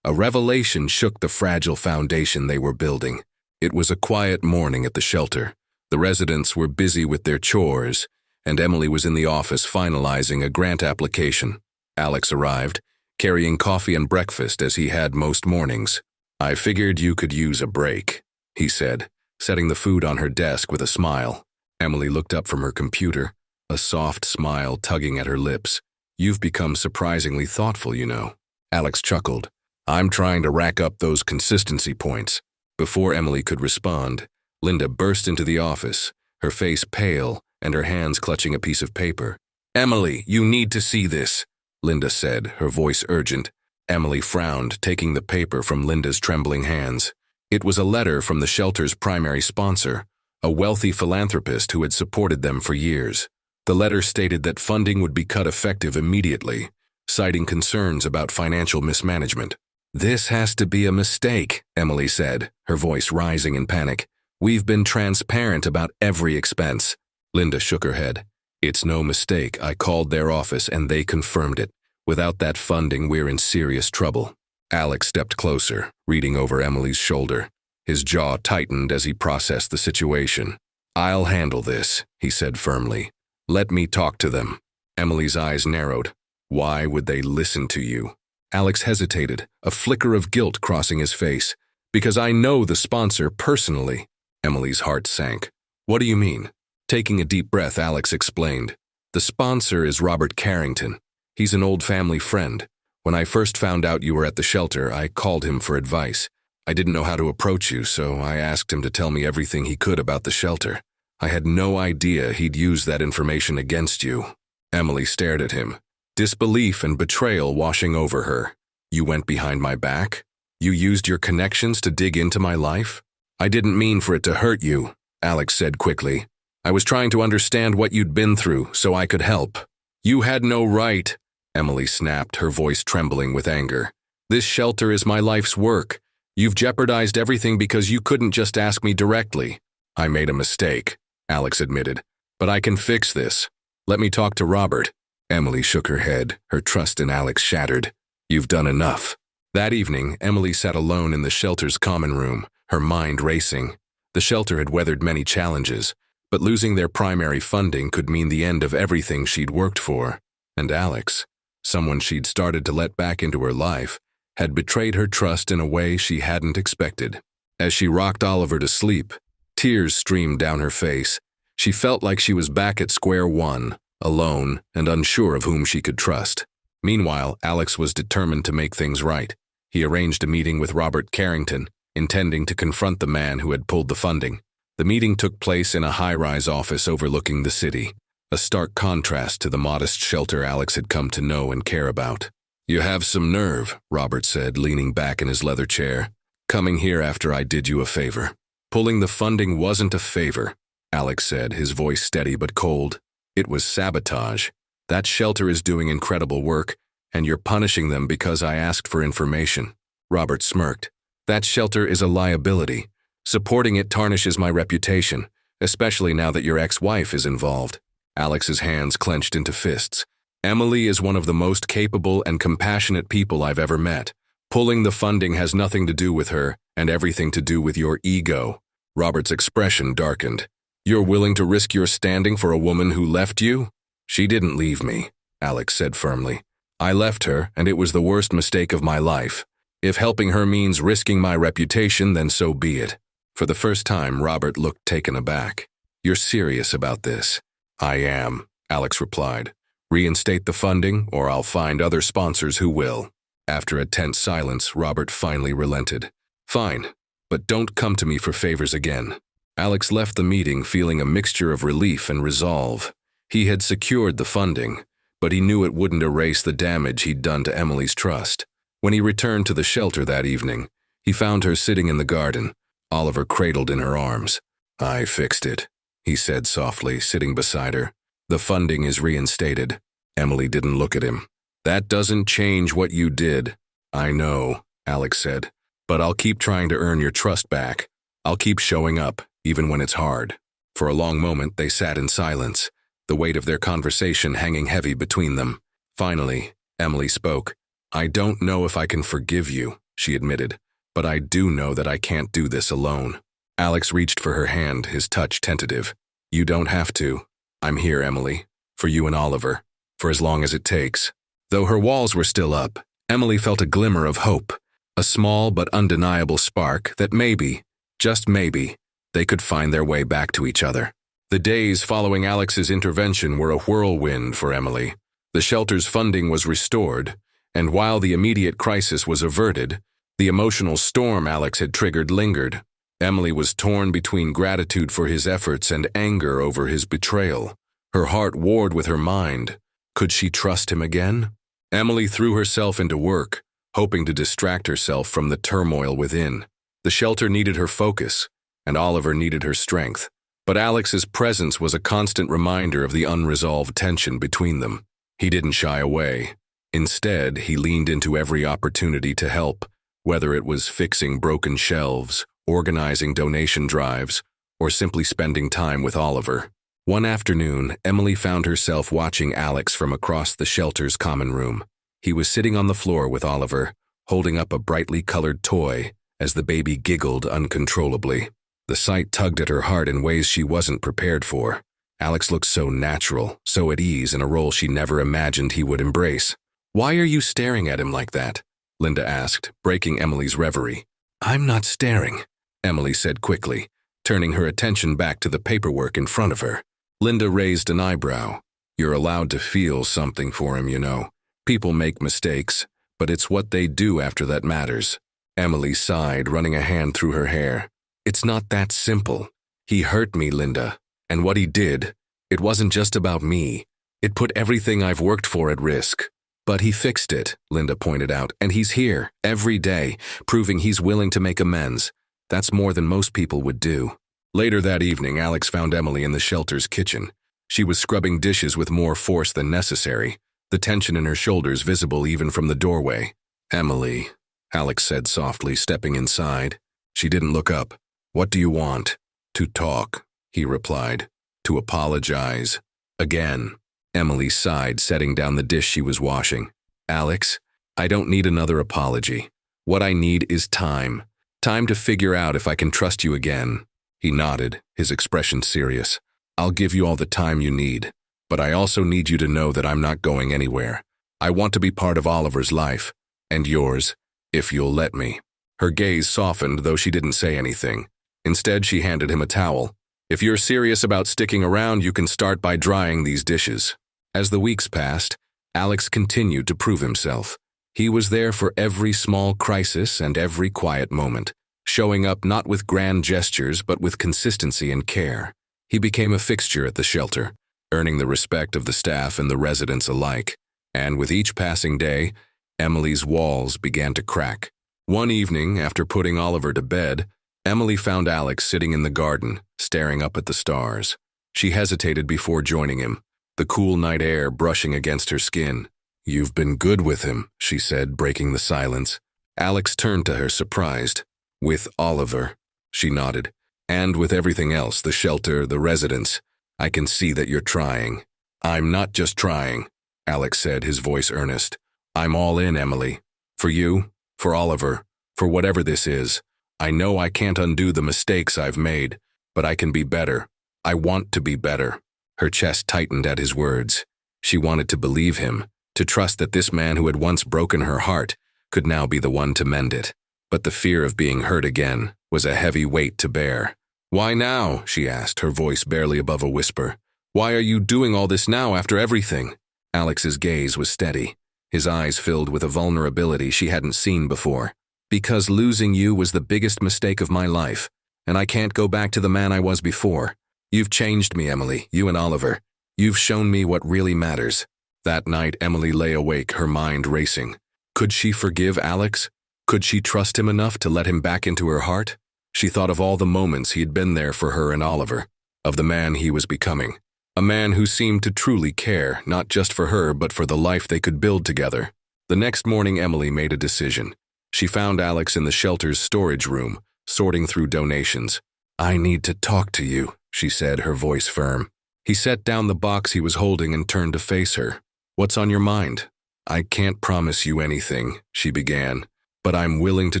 [SPEAKER 1] a revelation shook the fragile foundation they were building. It was a quiet morning at the shelter. The residents were busy with their chores, and Emily was in the office finalizing a grant application. Alex arrived, carrying coffee and breakfast as he had most mornings. "I figured you could use a break," he said, setting the food on her desk with a smile. Emily looked up from her computer, a soft smile tugging at her lips. "You've become surprisingly thoughtful, you know." Alex chuckled. "I'm trying to rack up those consistency points." Before Emily could respond, Linda burst into the office, her face pale and her hands clutching a piece of paper. "Emily, you need to see this," Linda said, her voice urgent. Emily frowned, taking the paper from Linda's trembling hands. It was a letter from the shelter's primary sponsor, a wealthy philanthropist who had supported them for years. The letter stated that funding would be cut effective immediately, citing concerns about financial mismanagement. "This has to be a mistake," Emily said, her voice rising in panic. "We've been transparent about every expense." Linda shook her head. "It's no mistake. I called their office and they confirmed it. Without that funding, we're in serious trouble." Alex stepped closer, reading over Emily's shoulder. His jaw tightened as he processed the situation. "I'll handle this," he said firmly. "Let me talk to them." Emily's eyes narrowed. "Why would they listen to you?" Alex hesitated, a flicker of guilt crossing his face. Because I know the sponsor personally. Emily's heart sank. What do you mean? Taking a deep breath, Alex explained. The sponsor is Robert Carrington. He's an old family friend. When I first found out you were at the shelter, I called him for advice. I didn't know how to approach you, so I asked him to tell me everything he could about the shelter. I had no idea he'd use that information against you. Emily stared at him, disbelief and betrayal washing over her. You went behind my back? You used your connections to dig into my life? I didn't mean for it to hurt you, Alex said quickly. I was trying to understand what you'd been through so I could help. You had no right, Emily snapped, her voice trembling with anger. This shelter is my life's work. You've jeopardized everything because you couldn't just ask me directly. I made a mistake, Alex admitted, but I can fix this. Let me talk to Robert. Emily shook her head, her trust in Alex shattered. You've done enough. That evening, Emily sat alone in the shelter's common room, her mind racing. The shelter had weathered many challenges, but losing their primary funding could mean the end of everything she'd worked for. And Alex, someone she'd started to let back into her life, had betrayed her trust in a way she hadn't expected. As she rocked Oliver to sleep, tears streamed down her face. She felt like she was back at square one, alone and unsure of whom she could trust. Meanwhile, Alex was determined to make things right. He arranged a meeting with Robert Carrington, intending to confront the man who had pulled the funding. The meeting took place in a high-rise office overlooking the city, a stark contrast to the modest shelter Alex had come to know and care about. You have some nerve, Robert said, leaning back in his leather chair. Coming here after I did you a favor. Pulling the funding wasn't a favor, Alex said, his voice steady but cold. It was sabotage. That shelter is doing incredible work, and you're punishing them because I asked for information. Robert smirked. That shelter is a liability. Supporting it tarnishes my reputation, especially now that your ex-wife is involved. Alex's hands clenched into fists. Emily is one of the most capable and compassionate people I've ever met. Pulling the funding has nothing to do with her and everything to do with your ego. Robert's expression darkened. You're willing to risk your standing for a woman who left you? She didn't leave me, Alex said firmly. I left her, and it was the worst mistake of my life. If helping her means risking my reputation, then so be it. For the first time, Robert looked taken aback. You're serious about this? I am, Alex replied. Reinstate the funding, or I'll find other sponsors who will. After a tense silence, Robert finally relented. Fine, but don't come to me for favors again. Alex left the meeting feeling a mixture of relief and resolve. He had secured the funding, but he knew it wouldn't erase the damage he'd done to Emily's trust. When he returned to the shelter that evening, he found her sitting in the garden, Oliver cradled in her arms. I fixed it, he said softly, sitting beside her. The funding is reinstated. Emily didn't look at him. That doesn't change what you did. I know, Alex said, but I'll keep trying to earn your trust back. I'll keep showing up, even when it's hard. For a long moment, they sat in silence, the weight of their conversation hanging heavy between them. Finally, Emily spoke. I don't know if I can forgive you, she admitted, but I do know that I can't do this alone. Alex reached for her hand, his touch tentative. You don't have to. I'm here, Emily, for you and Oliver, for as long as it takes. Though her walls were still up, Emily felt a glimmer of hope, a small but undeniable spark that maybe, just maybe, they could find their way back to each other. The days following Alex's intervention were a whirlwind for Emily. The shelter's funding was restored, and while the immediate crisis was averted, the emotional storm Alex had triggered lingered. Emily was torn between gratitude for his efforts and anger over his betrayal. Her heart warred with her mind. Could she trust him again? Emily threw herself into work, hoping to distract herself from the turmoil within. The shelter needed her focus, and Oliver needed her strength. But Alex's presence was a constant reminder of the unresolved tension between them. He didn't shy away. Instead, he leaned into every opportunity to help, whether it was fixing broken shelves, organizing donation drives, or simply spending time with Oliver. One afternoon, Emily found herself watching Alex from across the shelter's common room. He was sitting on the floor with Oliver, holding up a brightly colored toy as the baby giggled uncontrollably. The sight tugged at her heart in ways she wasn't prepared for. Alex looked so natural, so at ease in a role she never imagined he would embrace. Why are you staring at him like that? Linda asked, breaking Emily's reverie. I'm not staring, Emily said quickly, turning her attention back to the paperwork in front of her. Linda raised an eyebrow. You're allowed to feel something for him, you know. People make mistakes, but it's what they do after that matters. Emily sighed, running a hand through her hair. It's not that simple. He hurt me, Linda. And what he did, it wasn't just about me. It put everything I've worked for at risk. But he fixed it, Linda pointed out, and he's here, every day, proving he's willing to make amends. That's more than most people would do. Later that evening, Alex found Emily in the shelter's kitchen. She was scrubbing dishes with more force than necessary, the tension in her shoulders visible even from the doorway. Emily, Alex said softly, stepping inside. She didn't look up. What do you want? To talk, he replied. To apologize. Again. Emily sighed, setting down the dish she was washing. Alex, I don't need another apology. What I need is time. Time to figure out if I can trust you again. He nodded, his expression serious. I'll give you all the time you need, but I also need you to know that I'm not going anywhere. I want to be part of Oliver's life, and yours, if you'll let me. Her gaze softened, though she didn't say anything. Instead, she handed him a towel. If you're serious about sticking around, you can start by drying these dishes. As the weeks passed, Alex continued to prove himself. He was there for every small crisis and every quiet moment, showing up not with grand gestures but with consistency and care. He became a fixture at the shelter, earning the respect of the staff and the residents alike. And with each passing day, Emily's walls began to crack. One evening, after putting Oliver to bed, Emily found Alex sitting in the garden, staring up at the stars. She hesitated before joining him, the cool night air brushing against her skin. You've been good with him, she said, breaking the silence. Alex turned to her, surprised. With Oliver, she nodded. And with everything else, the shelter, the residents. I can see that you're trying. I'm not just trying, Alex said, his voice earnest. I'm all in, Emily. For you, for Oliver, for whatever this is. I know I can't undo the mistakes I've made, but I can be better. I want to be better. Her chest tightened at his words. She wanted to believe him, to trust that this man who had once broken her heart could now be the one to mend it. But the fear of being hurt again was a heavy weight to bear. Why now? She asked, her voice barely above a whisper. Why are you doing all this now after everything? Alex's gaze was steady, his eyes filled with a vulnerability she hadn't seen before. Because losing you was the biggest mistake of my life, and I can't go back to the man I was before. You've changed me, Emily, you and Oliver. You've shown me what really matters. That night, Emily lay awake, her mind racing. Could she forgive Alex? Could she trust him enough to let him back into her heart? She thought of all the moments he had been there for her and Oliver, of the man he was becoming. A man who seemed to truly care, not just for her, but for the life they could build together. The next morning, Emily made a decision. She found Alex in the shelter's storage room, sorting through donations. I need to talk to you, she said, her voice firm. He set down the box he was holding and turned to face her. What's on your mind? I can't promise you anything, she began, but I'm willing to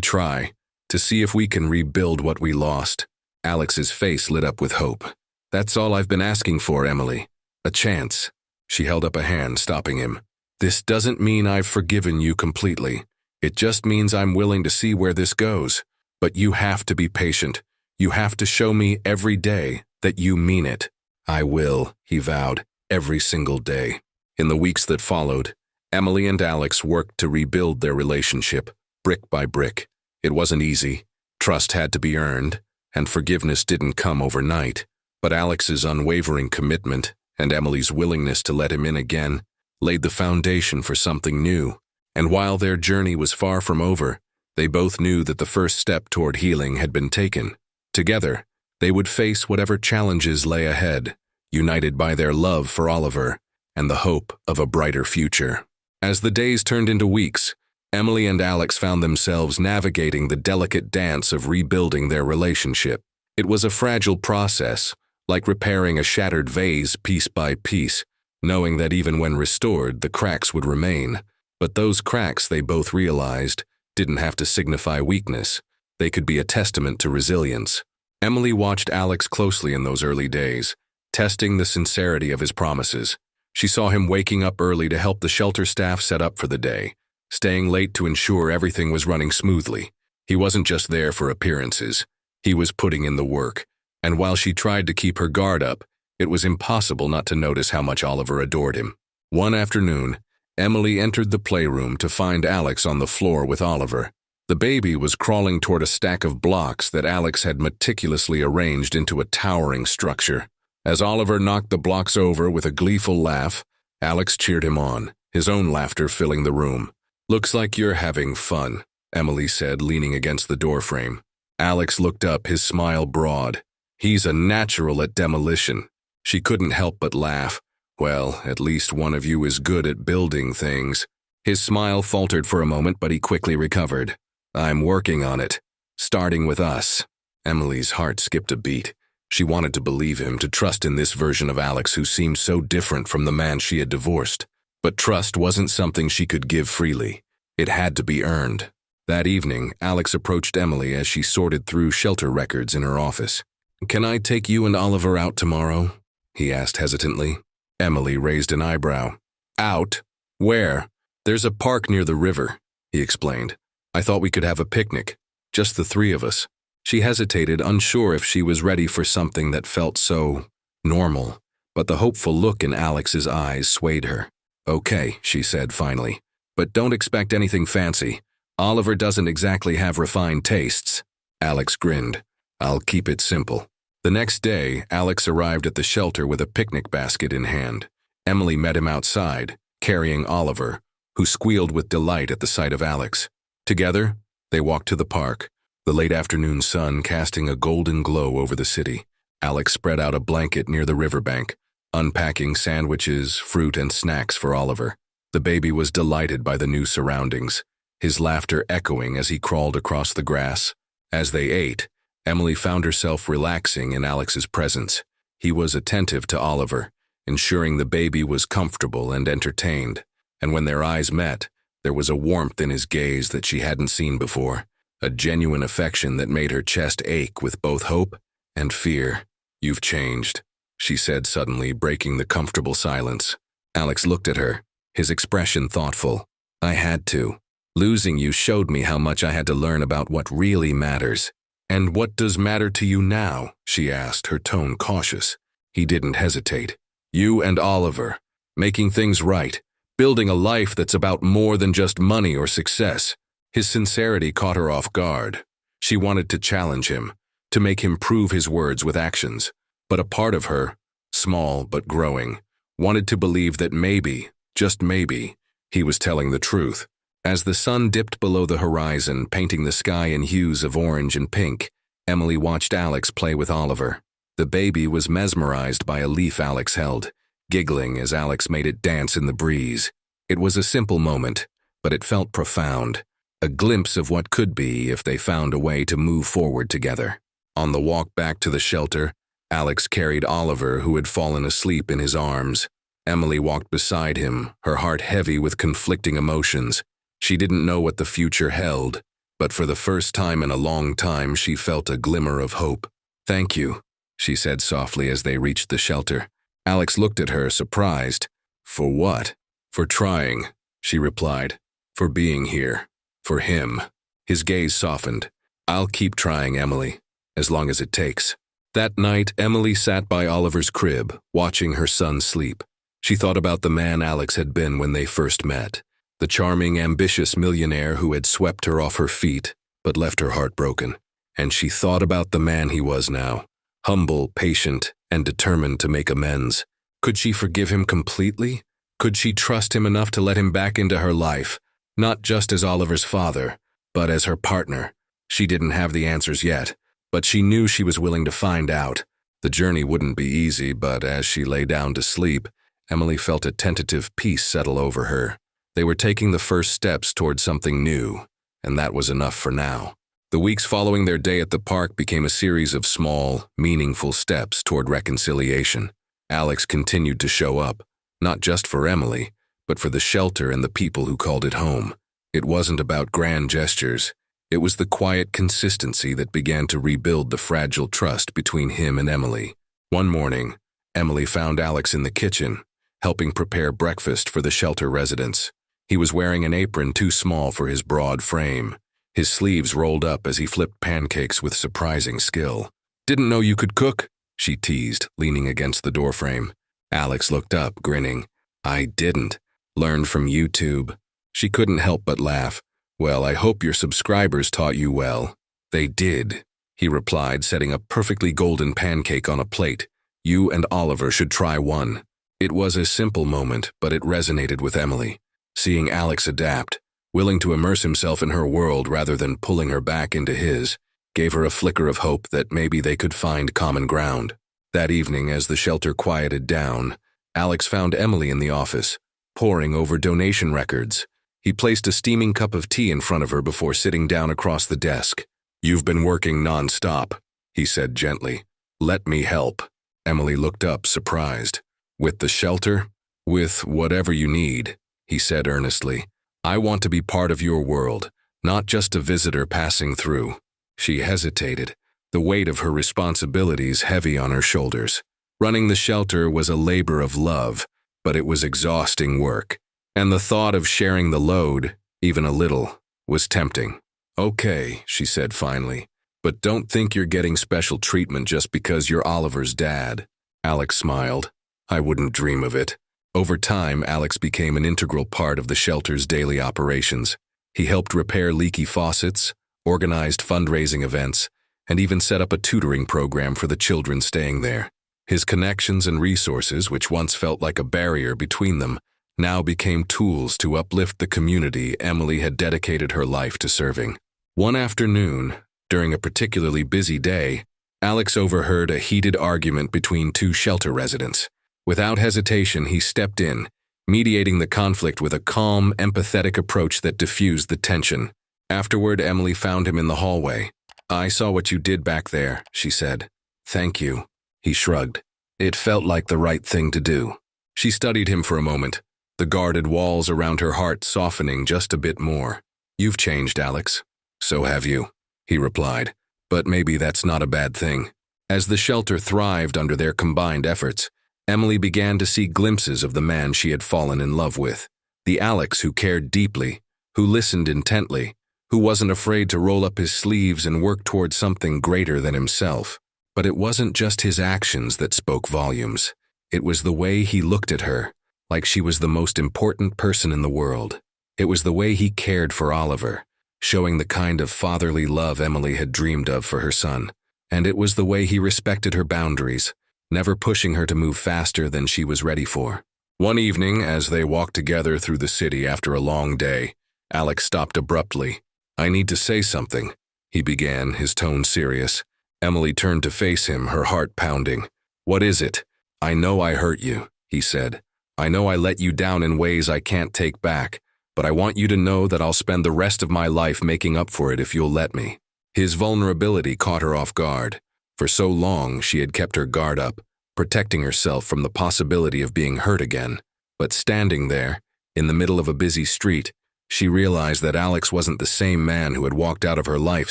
[SPEAKER 1] try, to see if we can rebuild what we lost. Alex's face lit up with hope. That's all I've been asking for, Emily. A chance. She held up a hand, stopping him. This doesn't mean I've forgiven you completely. It just means I'm willing to see where this goes. But you have to be patient. You have to show me every day that you mean it. I will, he vowed, every single day. In the weeks that followed, Emily and Alex worked to rebuild their relationship, brick by brick. It wasn't easy. Trust had to be earned, and forgiveness didn't come overnight. But Alex's unwavering commitment and Emily's willingness to let him in again laid the foundation for something new. And while their journey was far from over, they both knew that the first step toward healing had been taken. Together, they would face whatever challenges lay ahead, united by their love for Oliver and the hope of a brighter future. As the days turned into weeks, Emily and Alex found themselves navigating the delicate dance of rebuilding their relationship. It was a fragile process, like repairing a shattered vase piece by piece, knowing that even when restored, the cracks would remain. But those cracks, they both realized, didn't have to signify weakness. They could be a testament to resilience. Emily watched Alex closely in those early days, testing the sincerity of his promises. She saw him waking up early to help the shelter staff set up for the day, staying late to ensure everything was running smoothly. He wasn't just there for appearances. He was putting in the work, and while she tried to keep her guard up, it was impossible not to notice how much Oliver adored him. One afternoon, Emily entered the playroom to find Alex on the floor with Oliver. The baby was crawling toward a stack of blocks that Alex had meticulously arranged into a towering structure. As Oliver knocked the blocks over with a gleeful laugh, Alex cheered him on, his own laughter filling the room. "Looks like you're having fun," Emily said, leaning against the doorframe. Alex looked up, his smile broad. "He's a natural at demolition." She couldn't help but laugh. "Well, at least one of you is good at building things." His smile faltered for a moment, but he quickly recovered. "I'm working on it. Starting with us." Emily's heart skipped a beat. She wanted to believe him, to trust in this version of Alex who seemed so different from the man she had divorced. But trust wasn't something she could give freely. It had to be earned. That evening, Alex approached Emily as she sorted through shelter records in her office. "Can I take you and Oliver out tomorrow?" he asked hesitantly. Emily raised an eyebrow. "Out? Where?" "There's a park near the river," he explained. "I thought we could have a picnic, just the three of us." She hesitated, unsure if she was ready for something that felt so normal, but the hopeful look in Alex's eyes swayed her. "Okay," she said finally, "but don't expect anything fancy. Oliver doesn't exactly have refined tastes." Alex grinned. "I'll keep it simple." The next day, Alex arrived at the shelter with a picnic basket in hand. Emily met him outside, carrying Oliver, who squealed with delight at the sight of Alex. Together, they walked to the park, the late afternoon sun casting a golden glow over the city. Alex spread out a blanket near the riverbank, unpacking sandwiches, fruit, and snacks for Oliver. The baby was delighted by the new surroundings, his laughter echoing as he crawled across the grass. As they ate, Emily found herself relaxing in Alex's presence. He was attentive to Oliver, ensuring the baby was comfortable and entertained. And when their eyes met, there was a warmth in his gaze that she hadn't seen before. A genuine affection that made her chest ache with both hope and fear. "You've changed," she said suddenly, breaking the comfortable silence. Alex looked at her, his expression thoughtful. "I had to. Losing you showed me how much I had to learn about what really matters." "And what does matter to you now?" she asked, her tone cautious. He didn't hesitate. "You and Oliver, making things right, building a life that's about more than just money or success." His sincerity caught her off guard. She wanted to challenge him, to make him prove his words with actions. But a part of her, small but growing, wanted to believe that maybe, just maybe, he was telling the truth. As the sun dipped below the horizon, painting the sky in hues of orange and pink, Emily watched Alex play with Oliver. The baby was mesmerized by a leaf Alex held, giggling as Alex made it dance in the breeze. It was a simple moment, but it felt profound. A glimpse of what could be if they found a way to move forward together. On the walk back to the shelter, Alex carried Oliver, who had fallen asleep in his arms. Emily walked beside him, her heart heavy with conflicting emotions. She didn't know what the future held, but for the first time in a long time she felt a glimmer of hope. "Thank you," she said softly as they reached the shelter. Alex looked at her, surprised. "For what?" "For trying," she replied. "For being here. For him." His gaze softened. "I'll keep trying, Emily, as long as it takes." That night, Emily sat by Oliver's crib, watching her son sleep. She thought about the man Alex had been when they first met, the charming, ambitious millionaire who had swept her off her feet, but left her heart broken. And she thought about the man he was now, humble, patient, and determined to make amends. Could she forgive him completely? Could she trust him enough to let him back into her life? Not just as Oliver's father, but as her partner. She didn't have the answers yet, but she knew she was willing to find out. The journey wouldn't be easy, but as she lay down to sleep, Emily felt a tentative peace settle over her. They were taking the first steps toward something new, and that was enough for now. The weeks following their day at the park became a series of small, meaningful steps toward reconciliation. Alex continued to show up, not just for Emily, but for the shelter and the people who called it home. It wasn't about grand gestures. It was the quiet consistency that began to rebuild the fragile trust between him and Emily. One morning, Emily found Alex in the kitchen, helping prepare breakfast for the shelter residents. He was wearing an apron too small for his broad frame. His sleeves rolled up as he flipped pancakes with surprising skill. "Didn't know you could cook," she teased, leaning against the doorframe. Alex looked up, grinning. "I didn't. Learned from YouTube." She couldn't help but laugh. "Well, I hope your subscribers taught you well." "They did," he replied, setting a perfectly golden pancake on a plate. "You and Oliver should try one." It was a simple moment, but it resonated with Emily. Seeing Alex adapt, willing to immerse himself in her world rather than pulling her back into his, gave her a flicker of hope that maybe they could find common ground. That evening, as the shelter quieted down, Alex found Emily in the office, poring over donation records. He placed a steaming cup of tea in front of her before sitting down across the desk. "You've been working non-stop," he said gently. "Let me help." Emily looked up, surprised. "With the shelter?" "With whatever you need," he said earnestly. "I want to be part of your world, not just a visitor passing through." She hesitated, the weight of her responsibilities heavy on her shoulders. Running the shelter was a labor of love, but it was exhausting work, and the thought of sharing the load, even a little, was tempting. "Okay," she said finally, "but don't think you're getting special treatment just because you're Oliver's dad." Alex smiled. "I wouldn't dream of it." Over time, Alex became an integral part of the shelter's daily operations. He helped repair leaky faucets, organized fundraising events, and even set up a tutoring program for the children staying there. His connections and resources, which once felt like a barrier between them, now became tools to uplift the community Emily had dedicated her life to serving. One afternoon, during a particularly busy day, Alex overheard a heated argument between two shelter residents. Without hesitation, he stepped in, mediating the conflict with a calm, empathetic approach that diffused the tension. Afterward, Emily found him in the hallway. "I saw what you did back there," she said. "Thank you." He shrugged. "It felt like the right thing to do." She studied him for a moment, the guarded walls around her heart softening just a bit more. "You've changed, Alex." "So have you," he replied. "But maybe that's not a bad thing." As the shelter thrived under their combined efforts, Emily began to see glimpses of the man she had fallen in love with. The Alex who cared deeply, who listened intently, who wasn't afraid to roll up his sleeves and work towards something greater than himself. But it wasn't just his actions that spoke volumes. It was the way he looked at her, like she was the most important person in the world. It was the way he cared for Oliver, showing the kind of fatherly love Emily had dreamed of for her son. And it was the way he respected her boundaries, never pushing her to move faster than she was ready for. One evening, as they walked together through the city after a long day, Alex stopped abruptly. "I need to say something," he began, his tone serious. Emily turned to face him, her heart pounding. "What is it?" "I know I hurt you," he said. "I know I let you down in ways I can't take back, but I want you to know that I'll spend the rest of my life making up for it if you'll let me." His vulnerability caught her off guard. For so long, she had kept her guard up, protecting herself from the possibility of being hurt again. But standing there, in the middle of a busy street, she realized that Alex wasn't the same man who had walked out of her life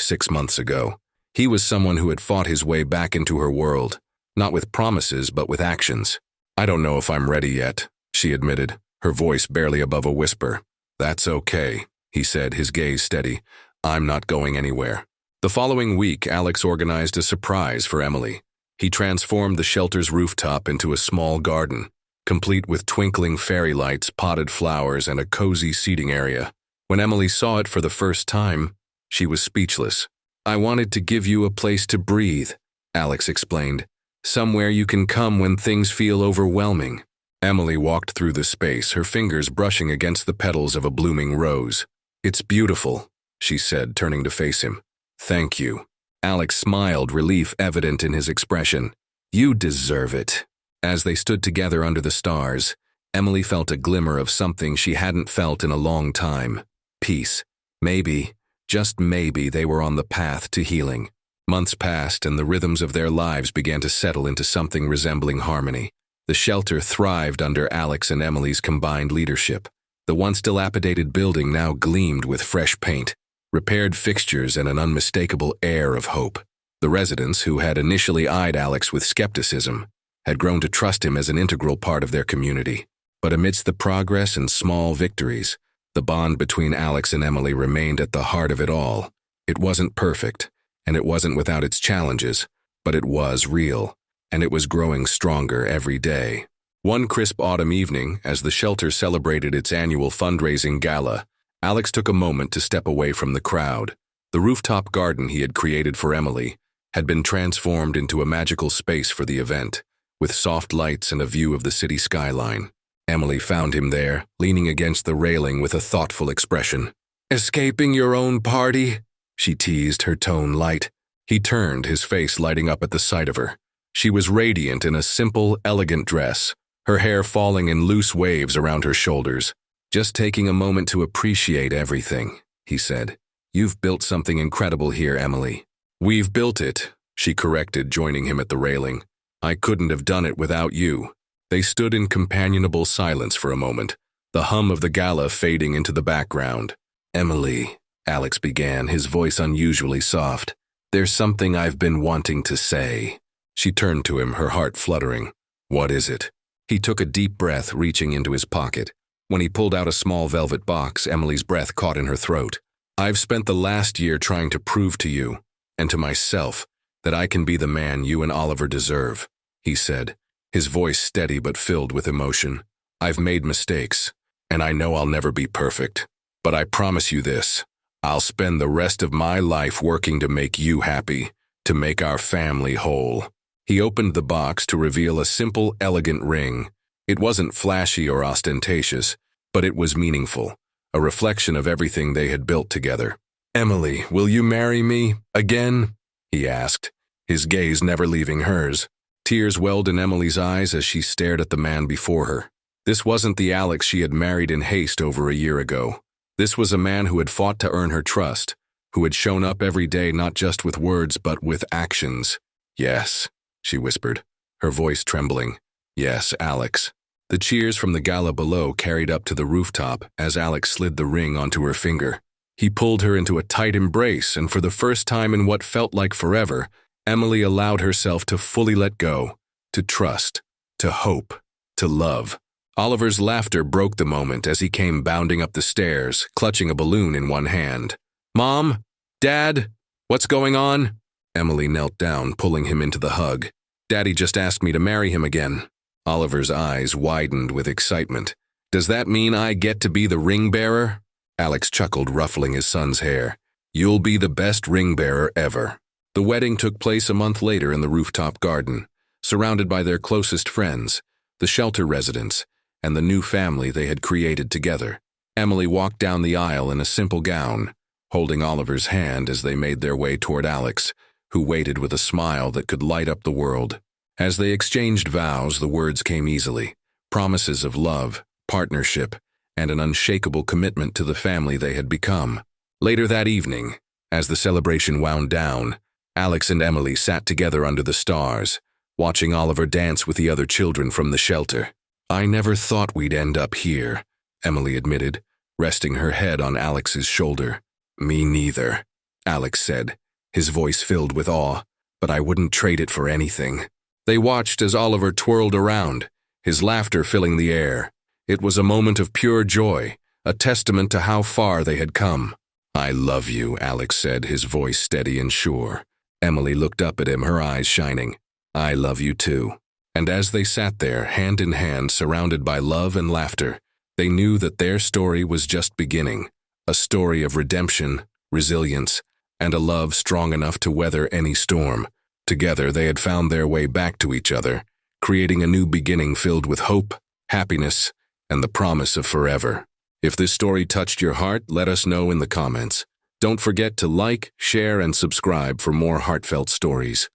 [SPEAKER 1] 6 months ago. He was someone who had fought his way back into her world, not with promises but with actions. "I don't know if I'm ready yet," she admitted, her voice barely above a whisper. "That's okay," he said, his gaze steady. "I'm not going anywhere." The following week, Alex organized a surprise for Emily. He transformed the shelter's rooftop into a small garden, complete with twinkling fairy lights, potted flowers, and a cozy seating area. When Emily saw it for the first time, she was speechless. "I wanted to give you a place to breathe," Alex explained. "Somewhere you can come when things feel overwhelming." Emily walked through the space, her fingers brushing against the petals of a blooming rose. "It's beautiful," she said, turning to face him. "Thank you." Alex smiled, relief evident in his expression. "You deserve it." As they stood together under the stars, Emily felt a glimmer of something she hadn't felt in a long time. Peace. Maybe, just maybe, they were on the path to healing. Months passed and the rhythms of their lives began to settle into something resembling harmony. The shelter thrived under Alex and Emily's combined leadership. The once dilapidated building now gleamed with fresh paint, repaired fixtures, and an unmistakable air of hope. The residents, who had initially eyed Alex with skepticism, had grown to trust him as an integral part of their community. But amidst the progress and small victories, the bond between Alex and Emily remained at the heart of it all. It wasn't perfect, and it wasn't without its challenges, but it was real, and it was growing stronger every day. One crisp autumn evening, as the shelter celebrated its annual fundraising gala, Alex took a moment to step away from the crowd. The rooftop garden he had created for Emily had been transformed into a magical space for the event, with soft lights and a view of the city skyline. Emily found him there, leaning against the railing with a thoughtful expression. "Escaping your own party?" she teased, her tone light. He turned, his face lighting up at the sight of her. She was radiant in a simple, elegant dress, her hair falling in loose waves around her shoulders. "Just taking a moment to appreciate everything," he said. "You've built something incredible here, Emily." "We've built it," she corrected, joining him at the railing. "I couldn't have done it without you." They stood in companionable silence for a moment, the hum of the gala fading into the background. "Emily," Alex began, his voice unusually soft, "there's something I've been wanting to say." She turned to him, her heart fluttering. "What is it?" He took a deep breath, reaching into his pocket. When he pulled out a small velvet box, Emily's breath caught in her throat. "I've spent the last year trying to prove to you, and to myself, that I can be the man you and Oliver deserve," he said, his voice steady but filled with emotion. "I've made mistakes, and I know I'll never be perfect. But I promise you this, I'll spend the rest of my life working to make you happy, to make our family whole." He opened the box to reveal a simple, elegant ring. It wasn't flashy or ostentatious, but it was meaningful, a reflection of everything they had built together. "Emily, will you marry me again?" he asked, his gaze never leaving hers. Tears welled in Emily's eyes as she stared at the man before her. This wasn't the Alex she had married in haste over a year ago. This was a man who had fought to earn her trust, who had shown up every day not just with words but with actions. "Yes," she whispered, her voice trembling. "Yes, Alex." The cheers from the gala below carried up to the rooftop as Alex slid the ring onto her finger. He pulled her into a tight embrace, and for the first time in what felt like forever, Emily allowed herself to fully let go, to trust, to hope, to love. Oliver's laughter broke the moment as he came bounding up the stairs, clutching a balloon in one hand. "Mom? Dad? What's going on?" Emily knelt down, pulling him into the hug. "Daddy just asked me to marry him again." Oliver's eyes widened with excitement. "Does that mean I get to be the ring bearer?" Alex chuckled, ruffling his son's hair. "You'll be the best ring bearer ever." The wedding took place a month later in the rooftop garden, surrounded by their closest friends, the shelter residents, and the new family they had created together. Emily walked down the aisle in a simple gown, holding Oliver's hand as they made their way toward Alex, who waited with a smile that could light up the world. As they exchanged vows, the words came easily, promises of love, partnership, and an unshakable commitment to the family they had become. Later that evening, as the celebration wound down, Alex and Emily sat together under the stars, watching Oliver dance with the other children from the shelter. "I never thought we'd end up here," Emily admitted, resting her head on Alex's shoulder. "Me neither," Alex said, his voice filled with awe, "but I wouldn't trade it for anything." They watched as Oliver twirled around, his laughter filling the air. It was a moment of pure joy, a testament to how far they had come. "I love you," Alex said, his voice steady and sure. Emily looked up at him, her eyes shining. "I love you too." And as they sat there, hand in hand, surrounded by love and laughter, they knew that their story was just beginning, a story of redemption, resilience, and a love strong enough to weather any storm. Together, they had found their way back to each other, creating a new beginning filled with hope, happiness, and the promise of forever. If this story touched your heart, let us know in the comments. Don't forget to like, share, and subscribe for more heartfelt stories.